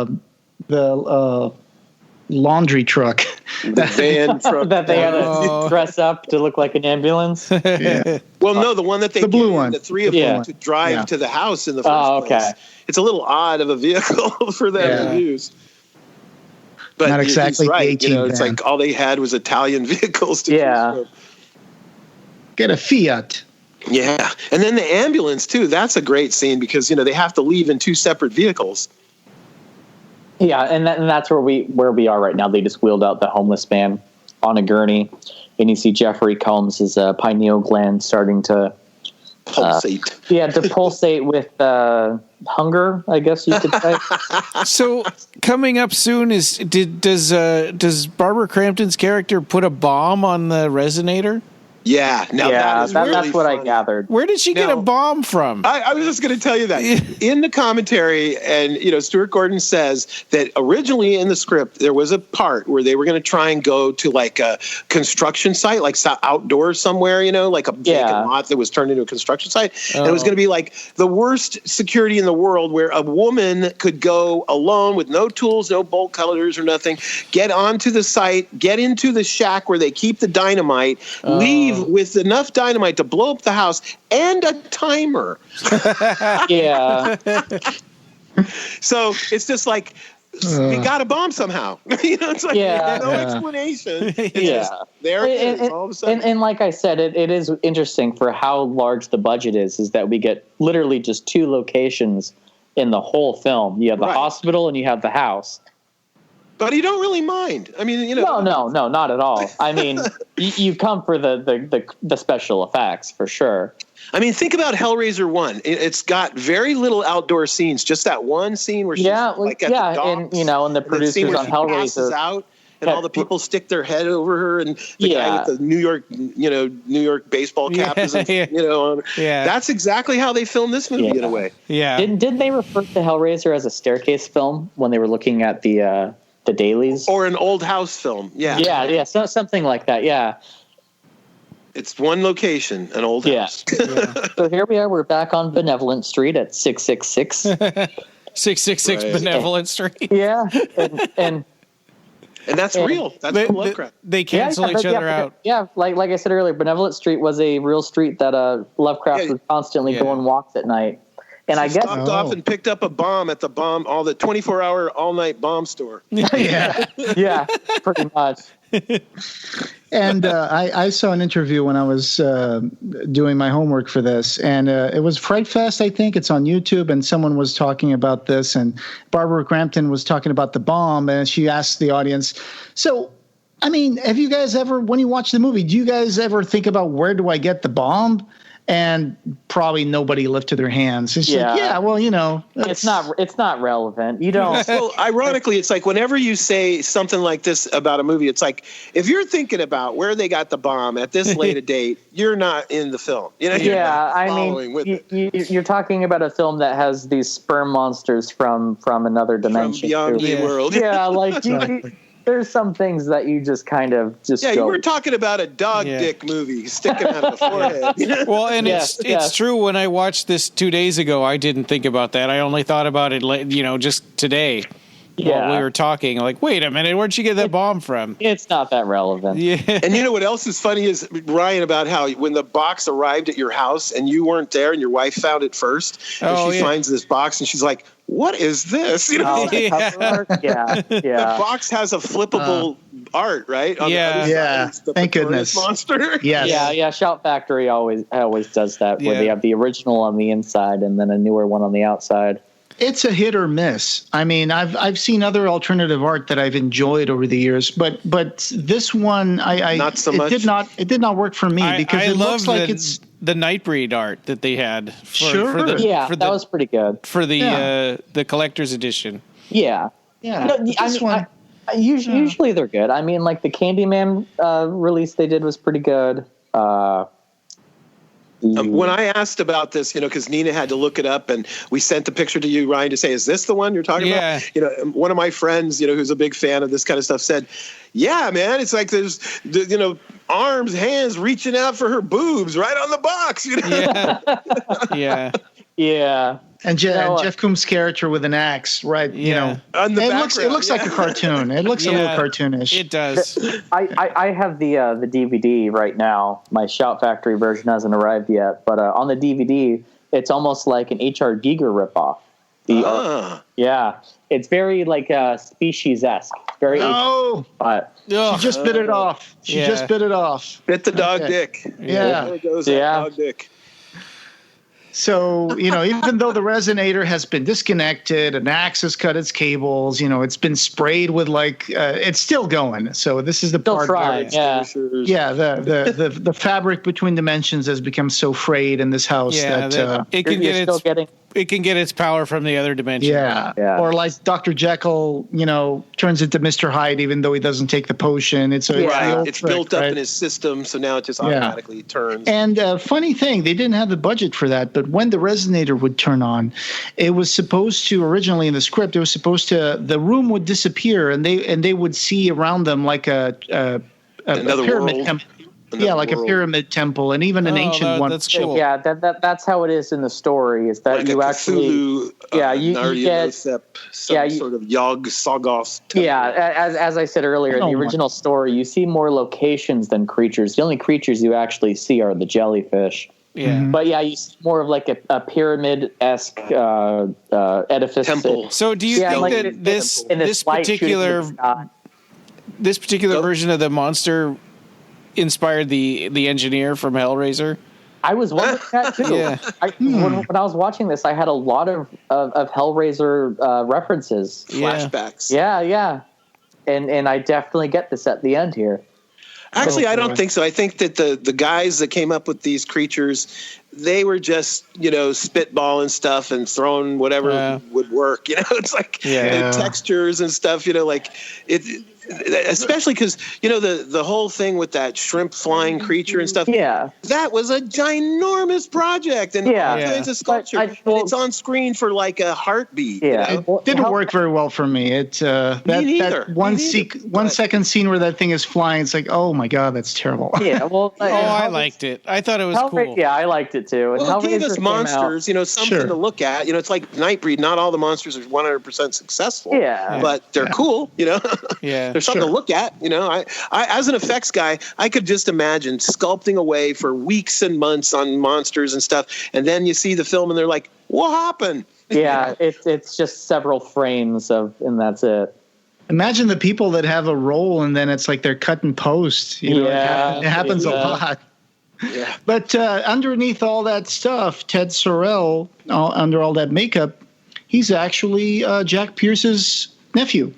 laundry truck. The van truck. That they had to dress up to look like an ambulance. Yeah. Well, no, the one that the blue one. The three of them to drive to the house in the first place. It's a little odd of a vehicle for them to use. But not exactly right. It's like all they had was Italian vehicles to use. Get a Fiat. Yeah. And then the ambulance too. That's a great scene because they have to leave in two separate vehicles. Yeah, and that's where we are right now. They just wheeled out the homeless man on a gurney, and you see Jeffrey Combs' pineal gland starting to pulsate. To pulsate with hunger, I guess you could say. So coming up soon does Barbara Crampton's character put a bomb on the resonator? Yeah, that's really what funny. I gathered. Where did she get a bomb from? I was just going to tell you that. In the commentary, and Stuart Gordon says that originally in the script, there was a part where they were going to try and go to like a construction site, like outdoors somewhere, like a vacant lot that was turned into a construction site. Oh. And it was going to be like the worst security in the world, where a woman could go alone with no tools, no bolt cutters or nothing, get onto the site, get into the shack where they keep the dynamite, leave with enough dynamite to blow up the house and a timer. Yeah. So it's just like, we got a bomb somehow. It's like no explanation. It's just, there it is all of a sudden. And like I said, it is interesting for how large the budget is that we get literally just 2 locations in the whole film. You have the hospital and you have the house. But you don't really mind. I mean, No, not at all. I mean, you come for the special effects for sure. I mean, think about Hellraiser 1. It's got very little outdoor scenes. Just that one scene where she's like at the docks, and the producers on Hellraiser passes out, and all the people stick their head over her, and the guy with the New York baseball cap is, on. Yeah. That's exactly how they filmed this movie in a way. Yeah. Didn't they refer to Hellraiser as a staircase film when they were looking at the dailies, or an old house film? So, something like that. Yeah, it's one location, an old house. So here we are. We're back on Benevolent Street at 666. 666 Benevolent Street. Yeah, and that's real. That's from Lovecraft. They cancel each other out. Yeah, like I said earlier, Benevolent Street was a real street that Lovecraft would constantly go and walks at night. And I guess stopped off and picked up a bomb at the 24-hour all-night bomb store. Yeah, pretty much. And I saw an interview when I was doing my homework for this, and it was Fright Fest, I think. It's on YouTube, and someone was talking about this, and Barbara Crampton was talking about the bomb, and she asked the audience, so, I mean, have you guys ever, when you watch the movie, do you guys ever think about where do I get the bomb? And probably nobody lifted their hands. It's it's not relevant. You don't. Well, ironically, it's like whenever you say something like this about a movie, it's like if you're thinking about where they got the bomb at this late a date, you're not in the film. You're talking about a film that has these sperm monsters from another dimension, from beyond the world. Yeah, like there's some things that you just kind of you were talking about a dog dick movie sticking out of the forehead. Well, and it's true. When I watched this 2 days ago, I didn't think about that. I only thought about it, just today. While we were talking, like, wait a minute, where'd you get that bomb from? It's not that relevant. Yeah. And you know what else is funny is, Ryan, about how when the box arrived at your house and you weren't there and your wife found it first, and she finds this box and she's like, what is this? The box has a flippable art, right? On the other side, it's the Thank goodness. Monster. Yeah. Shout Factory always does that, where they have the original on the inside and then a newer one on the outside. It's a hit or miss. I mean, I've seen other alternative art that I've enjoyed over the years, but this one, not so much. It did not work for me because it looks like it's the Nightbreed art that they had. That was pretty good for the collector's edition. Yeah. Usually they're good. I mean, like the Candyman release they did was pretty good. When I asked about this, because Nina had to look it up, and we sent the picture to you, Ryan, to say, "Is this the one you're talking about?" One of my friends, who's a big fan of this kind of stuff, said, "Yeah, man, it's like there's, arms, hands reaching out for her boobs right on the box." Yeah. And Jeff Coombs' character with an axe, right? On the it looks like a cartoon. It looks a little cartoonish. It does. I have the DVD right now. My Shout Factory version hasn't arrived yet, but on the DVD, it's almost like an H.R. Giger ripoff. It's very like Species-esque. Very. Oh, she just bit it off. Bit the dog dick. Yeah. There goes that dog dick. So, even though the resonator has been disconnected, an axe has cut its cables, it's been sprayed with it's still going. So this is the part where the fabric between dimensions has become so frayed in this house that it can get its power from the other dimension. Yeah. Or like Dr. Jekyll, turns into Mr. Hyde even though he doesn't take the potion. It's built up in his system, so now it just automatically turns. And funny thing, they didn't have the budget for that, but when the resonator would turn on, it was supposed to, originally in the script, the room would disappear and they would see around them like a pyramid temple. Like a pyramid temple, and even an ancient one. That's cool. Yeah, that's how it is in the story. Is that like you actually? You get sort of Yog Soggoth temple. Yeah, as I said earlier, in the original story, you see more locations than creatures. The only creatures you actually see are the jellyfish. Yeah, but you see more of like a pyramid-esque edifice. Temple. So do you think that this particular version of the monster inspired the engineer from Hellraiser? I was wondering that too. When I was watching this, I had a lot of Hellraiser references, flashbacks. Yeah, and I definitely get this at the end here. Actually, I don't think so. I think that the guys that came up with these creatures, they were just spitballing stuff and throwing whatever would work. It's like textures and stuff. Especially because the whole thing with that shrimp flying creature and stuff. Yeah, that was a ginormous project and all kinds of sculpture. And it's on screen for like a heartbeat. Yeah, it didn't work very well for me. That one second scene where that thing is flying, it's like, oh my god, that's terrible. Yeah, well, I liked it. I thought it was cool. Yeah, I liked it too. And it gave us monsters, something to look at. It's like Nightbreed. Not all the monsters are 100% successful. Yeah, but they're cool. Yeah. There's something to look at, I as an effects guy, I could just imagine sculpting away for weeks and months on monsters and stuff, and then you see the film and they're like, "What happened?" Yeah, it's just several frames and that's it. Imagine the people that have a role and then it's like they're cut and post. It happens a lot. Yeah. But underneath all that stuff, Ted Sorrell, under all that makeup, he's actually Jack Pierce's nephew.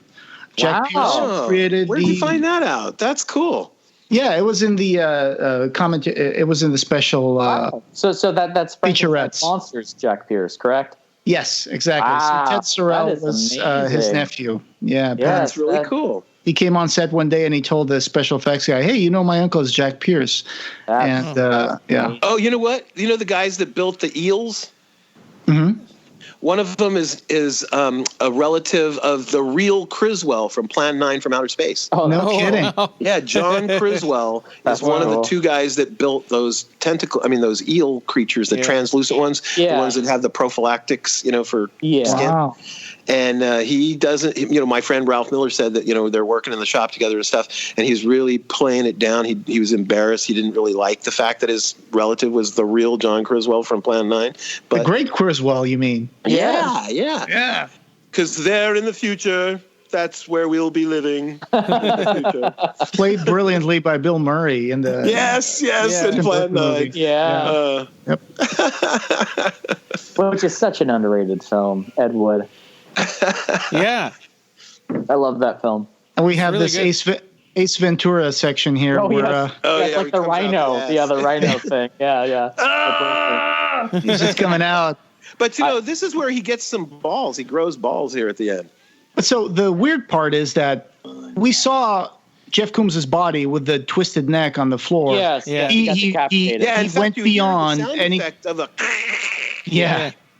Jack Pierce created. Where did you find that out? That's cool. Yeah, it was in the comment. It was in the special. So that's featurettes. Monsters. Jack Pierce, correct? Yes, exactly. So Ted Sorrell was his nephew. Yeah, that's really cool. He came on set one day and he told the special effects guy, "Hey, my uncle is Jack Pierce." Oh, you know what? The guys that built the eels. Mm-hmm. One of them is a relative of the real Criswell from Plan 9 from Outer Space. Oh, no kidding. Yeah, John Criswell is one of the two guys that built those those eel creatures, the translucent ones, the ones that have the prophylactics, for skin. Wow. And he doesn't, my friend Ralph Miller said that, they're working in the shop together and stuff, and he's really playing it down. He was embarrassed. He didn't really like the fact that his relative was the real John Criswell from Plan 9. But the great Criswell, you mean? Yeah. Because there in the future, that's where we'll be living. Played brilliantly by Bill Murray in the in Plan 9. Yeah. Yep. Which is such an underrated film, Ed Wood. Yeah. I love that film. And we have really this Ace Ventura section here. Like the rhino. The rhino thing. Yeah. He's just coming out. But, this is where he gets some balls. He grows balls here at the end. So the weird part is that we saw Jeff Coombs' body with the twisted neck on the floor. Yes. He went beyond.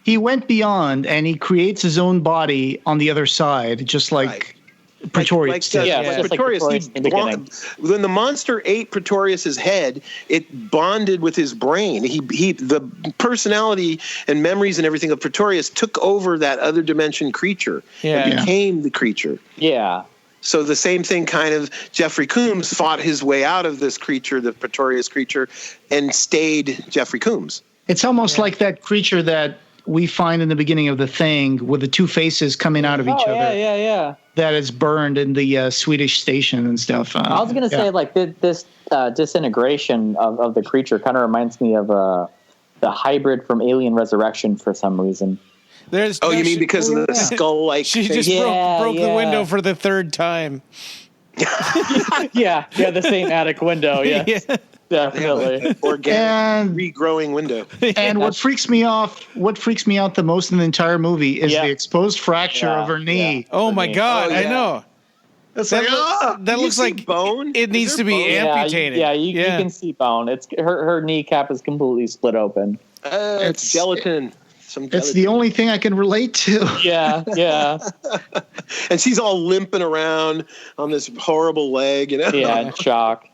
He went beyond and he creates his own body on the other side, just like Pretorius did. Pretorius, when the monster ate Pretorius's head, it bonded with his brain. The personality and memories and everything of Pretorius took over that other dimension creature and became the creature. Yeah. So the same thing kind of Jeffrey Combs fought his way out of this creature, the Pretorius creature, and stayed Jeffrey Combs. It's almost like that creature that we find in the beginning of The Thing with the two faces coming out of each other. Yeah. That is burned in the Swedish station and stuff. I was going to say, like, this disintegration of the creature kind of reminds me of the hybrid from Alien Resurrection for some reason. You mean because of the skull-like? She just broke the window for the third time. yeah, the same attic window. Yeah. Definitely. Organic regrowing window. And what freaks me out the most in the entire movie is the exposed fracture of her knee. Yeah. Oh my God, I know. That's that looks like bone. It needs to be amputated. You can see bone. It's her kneecap is completely split open. It's gelatin. It's the only thing I can relate to. Yeah. And she's all limping around on this horrible leg, Yeah, in shock.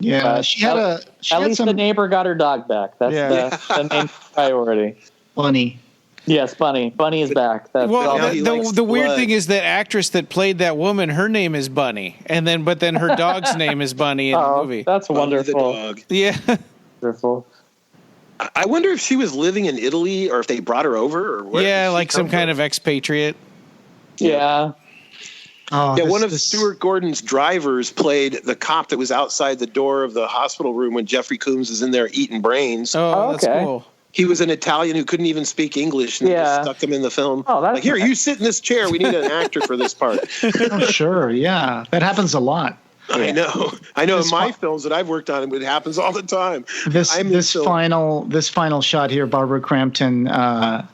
Yeah, at least the neighbor got her dog back. That's the main priority. Bunny. Yes, Bunny. Bunny is back. The weird thing is that actress that played that woman, her name is Bunny, but then her dog's name is Bunny in the movie. That's wonderful. The dog. Yeah, wonderful. I wonder if she was living in Italy or if they brought her over or where. Yeah, like some kind of expatriate. Yeah. One of Stuart Gordon's drivers played the cop that was outside the door of the hospital room when Jeffrey Combs was in there eating brains. Oh, that's cool. He was an Italian who couldn't even speak English, and they just stuck him in the film. Oh, that's here, you sit in this chair. We need an actor for this part. Oh, sure, yeah. That happens a lot. I know. In my films that I've worked on, it happens all the time. This final shot here, Barbara Crampton,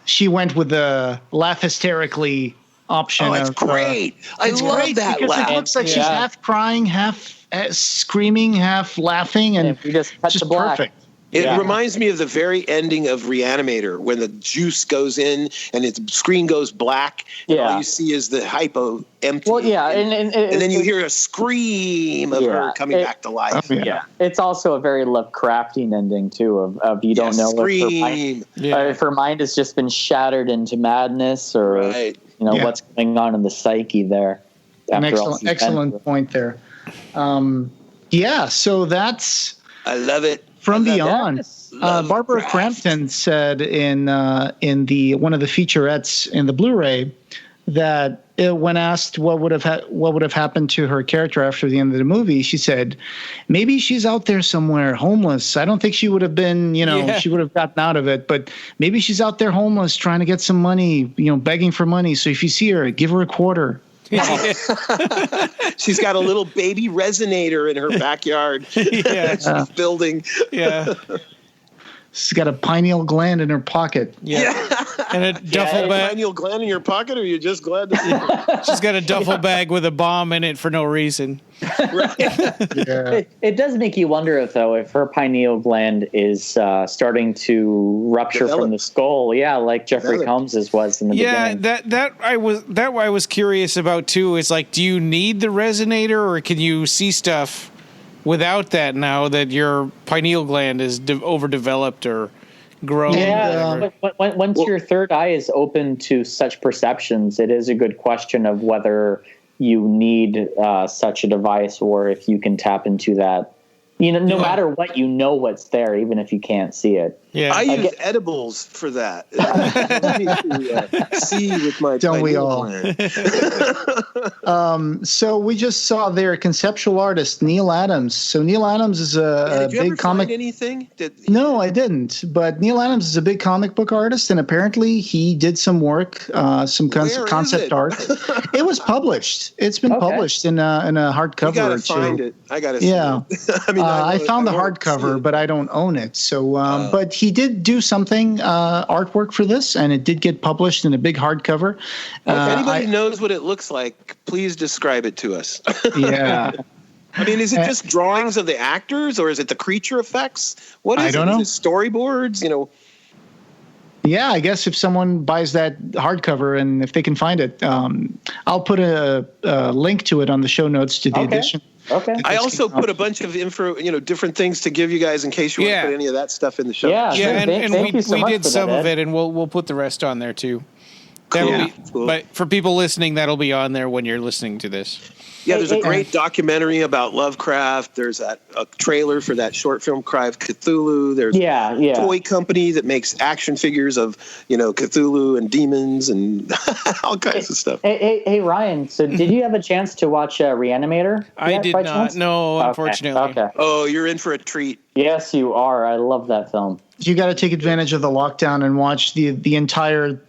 she went with the laugh hysterically option. Oh, it's great. I love that laugh. It looks like she's half crying, half screaming, half laughing, and we just cut to black. Perfect. It reminds me of the very ending of Reanimator when the juice goes in and its screen goes black. And all you see is the hypo empty. Well, and then you hear a scream of her coming back to life. It's also a very Lovecraftian ending too. Of you don't know if her mind has just been shattered into madness or what's going on in the psyche there. An excellent point there. So that's. I love it. From Beyond, Barbara Crampton said in the one of the featurettes in the Blu-ray that when asked what would have happened to her character after the end of the movie, she said, maybe she's out there somewhere homeless. I don't think she would have been, she would have gotten out of it, but maybe she's out there homeless trying to get some money, begging for money. So if you see her, give her a quarter. She's got a little baby resonator in her backyard. She's building. She's got a pineal gland in her pocket. And a duffel bag. Pineal gland in your pocket, or are you just glad to see her? She's got a duffel bag with a bomb in it for no reason. It does make you wonder if her pineal gland is starting to rupture from the skull. Yeah, like Jeffrey Combs's was in the beginning. that I was curious about too. It's like, do you need the resonator, or can you see stuff without that now that your pineal gland is overdeveloped or grown? Yeah, once your third eye is open to such perceptions, it is a good question of whether you need such a device or if you can tap into that. No matter what, what's there, even if you can't see it. Yeah, I use edibles for that. See with my. Don't we all? So we just saw their conceptual artist Neil Adams. So Neil Adams is a big comic. Find anything? No, I didn't. But Neil Adams is a big comic book artist, and apparently he did some work, some concept art. It was published. It's been published in a hardcover. You gotta find it. I gotta see it. I found the hardcover, but I don't own it. So, but he did do something artwork for this, and it did get published in a big hardcover. If anybody knows what it looks like, please describe it to us. Yeah. I mean, is it just drawings of the actors, or is it the creature effects? What is it? I don't know. Is it storyboards? Yeah, I guess if someone buys that hardcover and if they can find it, I'll put a link to it on the show notes to the edition. Okay. I also put a bunch of info, different things to give you guys in case you want to put any of that stuff in the show. Yeah, and we did some of it, and we'll put the rest on there too. Cool. But for people listening, that'll be on there when you're listening to this. Yeah, there's a great documentary about Lovecraft. There's a trailer for that short film, Cry of Cthulhu. There's a toy company that makes action figures of, Cthulhu and demons and all kinds of stuff. Hey, Ryan, so did you have a chance to watch Reanimator? I did not. No, unfortunately. Okay. Oh, you're in for a treat. Yes, you are. I love that film. You got to take advantage of the lockdown and watch the entire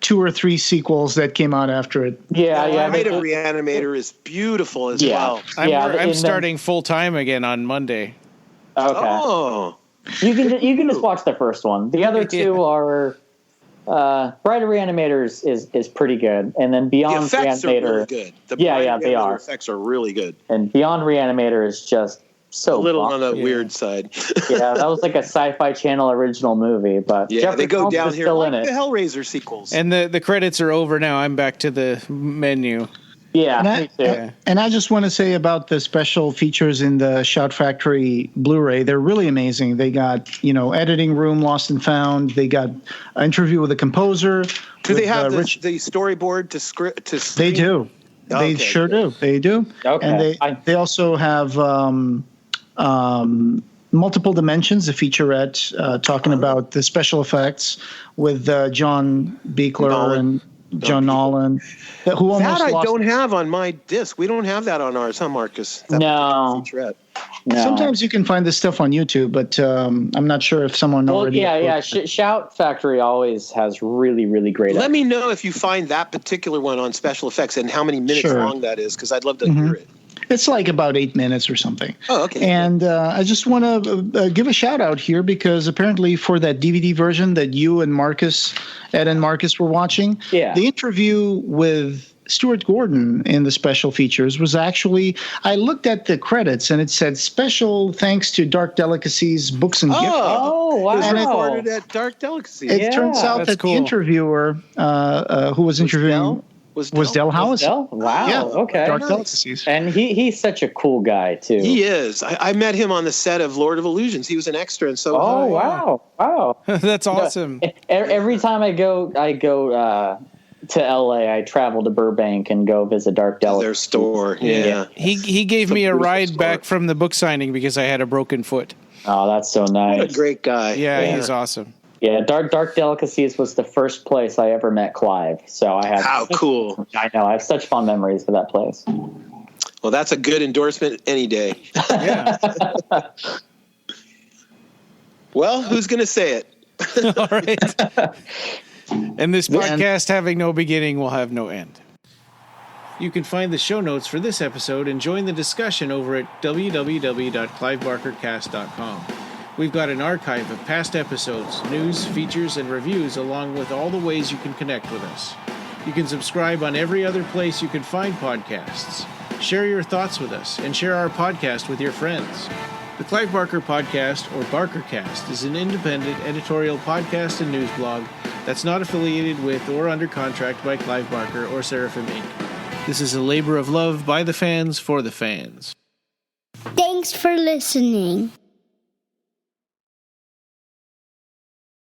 2 or 3 sequels that came out after it. Yeah. Night of Reanimator is beautiful as well. I'm starting full time again on Monday. Okay. Oh. You can just watch the first one. The other two are Bride of Reanimator is pretty good, and then Beyond the effects Reanimator are really good. They are. Effects are really good. And Beyond Reanimator is just so a little fun. on the weird side. Yeah, that was like a Sci-Fi Channel original movie, but they go Combs down is here still like in it. the Hellraiser sequels. And the credits are over now. I'm back to the menu. Yeah, me too. And I just want to say about the special features in the Shout Factory Blu-ray, they're really amazing. They got, editing room, lost and found. They got an interview with the composer. Do they have the storyboard to script? They do. They sure do. They do. Okay. And they also have Multiple Dimensions, a featurette talking about the special effects with John Beekler and John Nolan. Who almost that I lost. don't have on my disc. We don't have that on ours, huh, Marcus? No. Sometimes you can find this stuff on YouTube, but I'm not sure if someone already. Yeah. Shout Factory always has really, really great. Let me know if you find that particular one on special effects and how many minutes long that is, because I'd love to hear it. It's like about 8 minutes or something. Oh, okay. And I just want to give a shout out here because apparently for that DVD version that you and Ed and Marcus were watching, the interview with Stuart Gordon in the special features was actually, I looked at the credits and it said special thanks to Dark Delicacies Books and Gifts. Oh, wow. It was recorded at Dark Delicacies. It turns out that the interviewer who was interviewing was Del Howes. Wow. Yeah. Okay. Dark Delicacies. And he's such a cool guy too. He is. I met him on the set of Lord of Illusions. He was an extra, and so. Oh wow! That's awesome. Every time I go to LA, I travel to Burbank and go visit Dark Delicacies. Their store. Yeah. He gave me a ride back from the book signing because I had a broken foot. Oh, that's so nice. What a great guy. Yeah, he's awesome. Yeah, Dark Delicacies was the first place I ever met Clive. So I have. How cool! I know. I have such fond memories of that place. Well, that's a good endorsement any day. Yeah. Well, who's going to say it? All right. And this podcast having no beginning will have no end. You can find the show notes for this episode and join the discussion over at www.clivebarkercast.com. We've got an archive of past episodes, news, features, and reviews, along with all the ways you can connect with us. You can subscribe on every other place you can find podcasts. Share your thoughts with us, and share our podcast with your friends. The Clive Barker Podcast, or BarkerCast, is an independent editorial podcast and news blog that's not affiliated with or under contract by Clive Barker or Seraphim Inc. This is a labor of love by the fans for the fans. Thanks for listening.